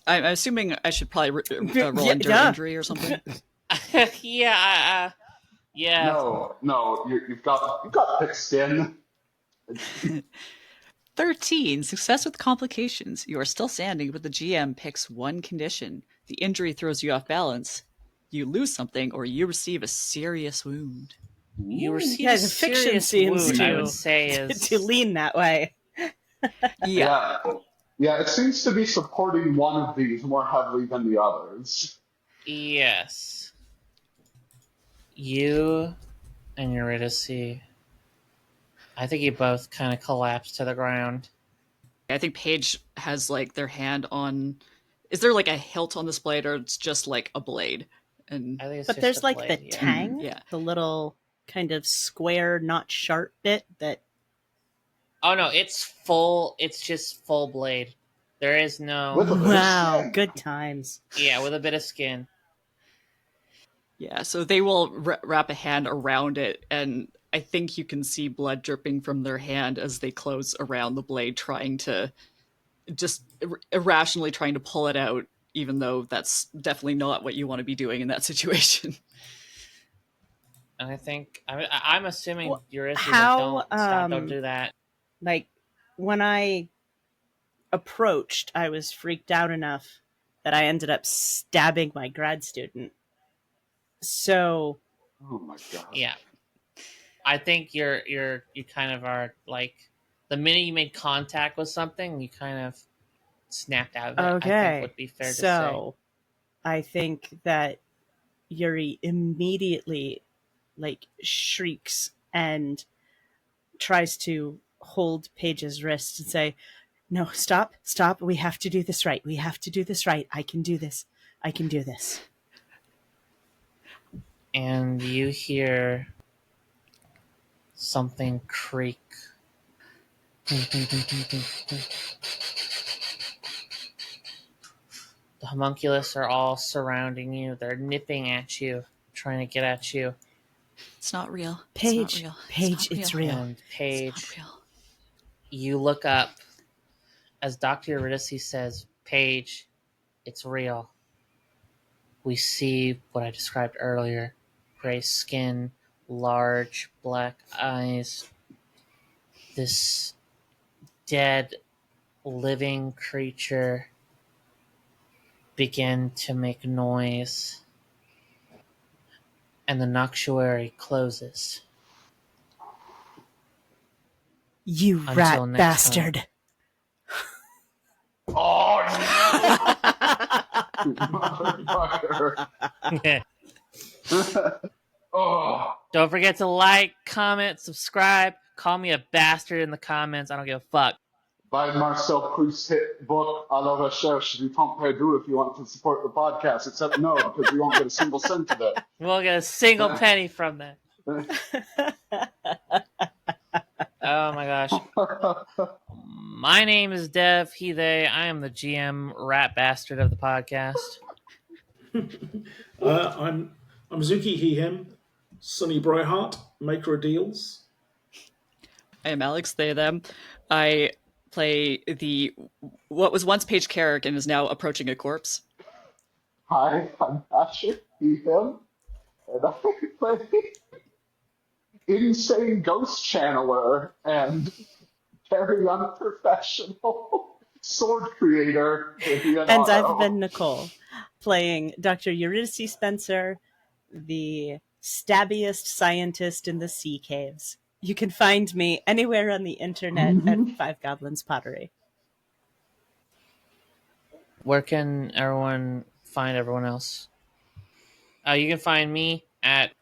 I'm assuming I should probably roll endure injury or something. Yeah. No, you've got thick skin. 13. Success with complications. You are still standing, but the GM picks one condition. The injury throws you off balance. You lose something, or you receive a serious wound. You receive a serious wound, I would say, is to lean that way. Yeah, it seems to be supporting one of these more heavily than the others. Yes. You and Eurydice, I think you both kind of collapse to the ground. I think Paige has like their hand on. Is there like a hilt on this blade, or it's just like a blade? And I think it's but just there's like blade, the tang, the little kind of square, not sharp bit that. Oh no, it's full. It's just full blade. There is no. Wow, good times. Yeah, with a bit of skin. Yeah, so they will wrap a hand around it, and I think you can see blood dripping from their hand as they close around the blade, trying to just irrationally trying to pull it out, even though that's definitely not what you want to be doing in that situation. And I think I'm assuming Well, Ulysses how, don't do that. Like, when I approached, I was freaked out enough that I ended up stabbing my grad student. So, Oh my god. Yeah, I think you kind of are like the minute you made contact with something, you kind of snapped out of it. I think okay. would be fair to say. So, I think that Yuri immediately, like, shrieks and tries to hold Paige's wrist and say, "No, stop, stop. We have to do this right. We have to do this right. I can do this. I can do this." And you hear something creak. The homunculus are all surrounding you. They're nipping at you, trying to get at you. It's not real. Paige, it's not real. Paige, it's real. And It's Paige, not real. you look up as Dr. Eurydice says, "Paige, it's real." We see what I described earlier. Gray skin, large black eyes. This dead, living creature begin to make noise. And the noctuary closes. You Until rat next bastard. Oh no! Motherfucker! Oh, Don't forget to like, comment, subscribe. Call me a bastard in the comments. I don't give a fuck. buy Marcel Proust's hit book "À la recherche du temps perdu" if you want to support the podcast. Except no, because you won't get a single cent of it. We won't get a single penny from that. Oh my gosh. My name is Dev, he, they. I am the GM rat bastard of the podcast. I'm Zuki, he, him. Sonny Brightheart, maker of deals. I am Alex, they, them. I play what was once Paige Carrick and is now approaching a corpse. Hi, I'm Asher, he, him, and I play insane ghost channeler and very unprofessional sword creator. And I've been Nicole, playing Dr. Eurydice Spencer, the stabbiest scientist in the sea caves. You can find me anywhere on the internet at Five Goblins Pottery. Where can everyone find everyone else? You can find me at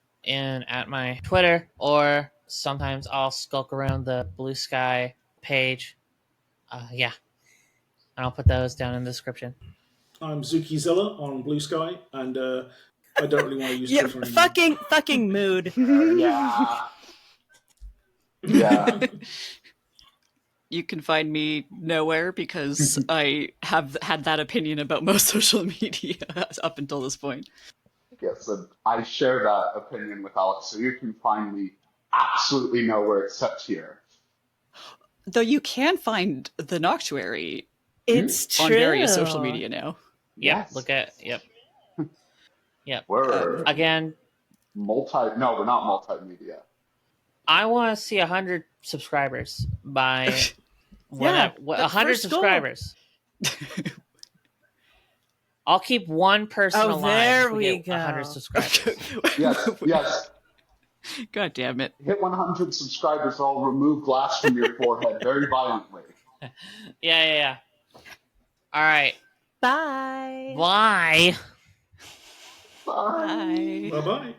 my Twitter, or sometimes I'll skulk around the Blue Sky page. Yeah. And I'll put those down in the description. I'm Zuki Zilla on Blue Sky, and I don't really want to use Yeah, Twitter anymore. fucking mood. Yeah. Yeah. You can find me nowhere because I have had that opinion about most social media up until this point. Yes, and I share that opinion with Alex, so you can find me absolutely nowhere except here. Though you can find the Noctuary It's true. on various social media now. Yep. Yes. Look at yep. We're Again, no, we're not multimedia. I want to see 100 subscribers by Yeah, 100 subscribers. I'll keep one person Oh, alive. there if we we get go. 100 subscribers. Yes. God damn it. Hit 100 subscribers, I'll remove glass from your forehead very violently. Yeah. All right. Bye. Bye. Bye. Bye-bye.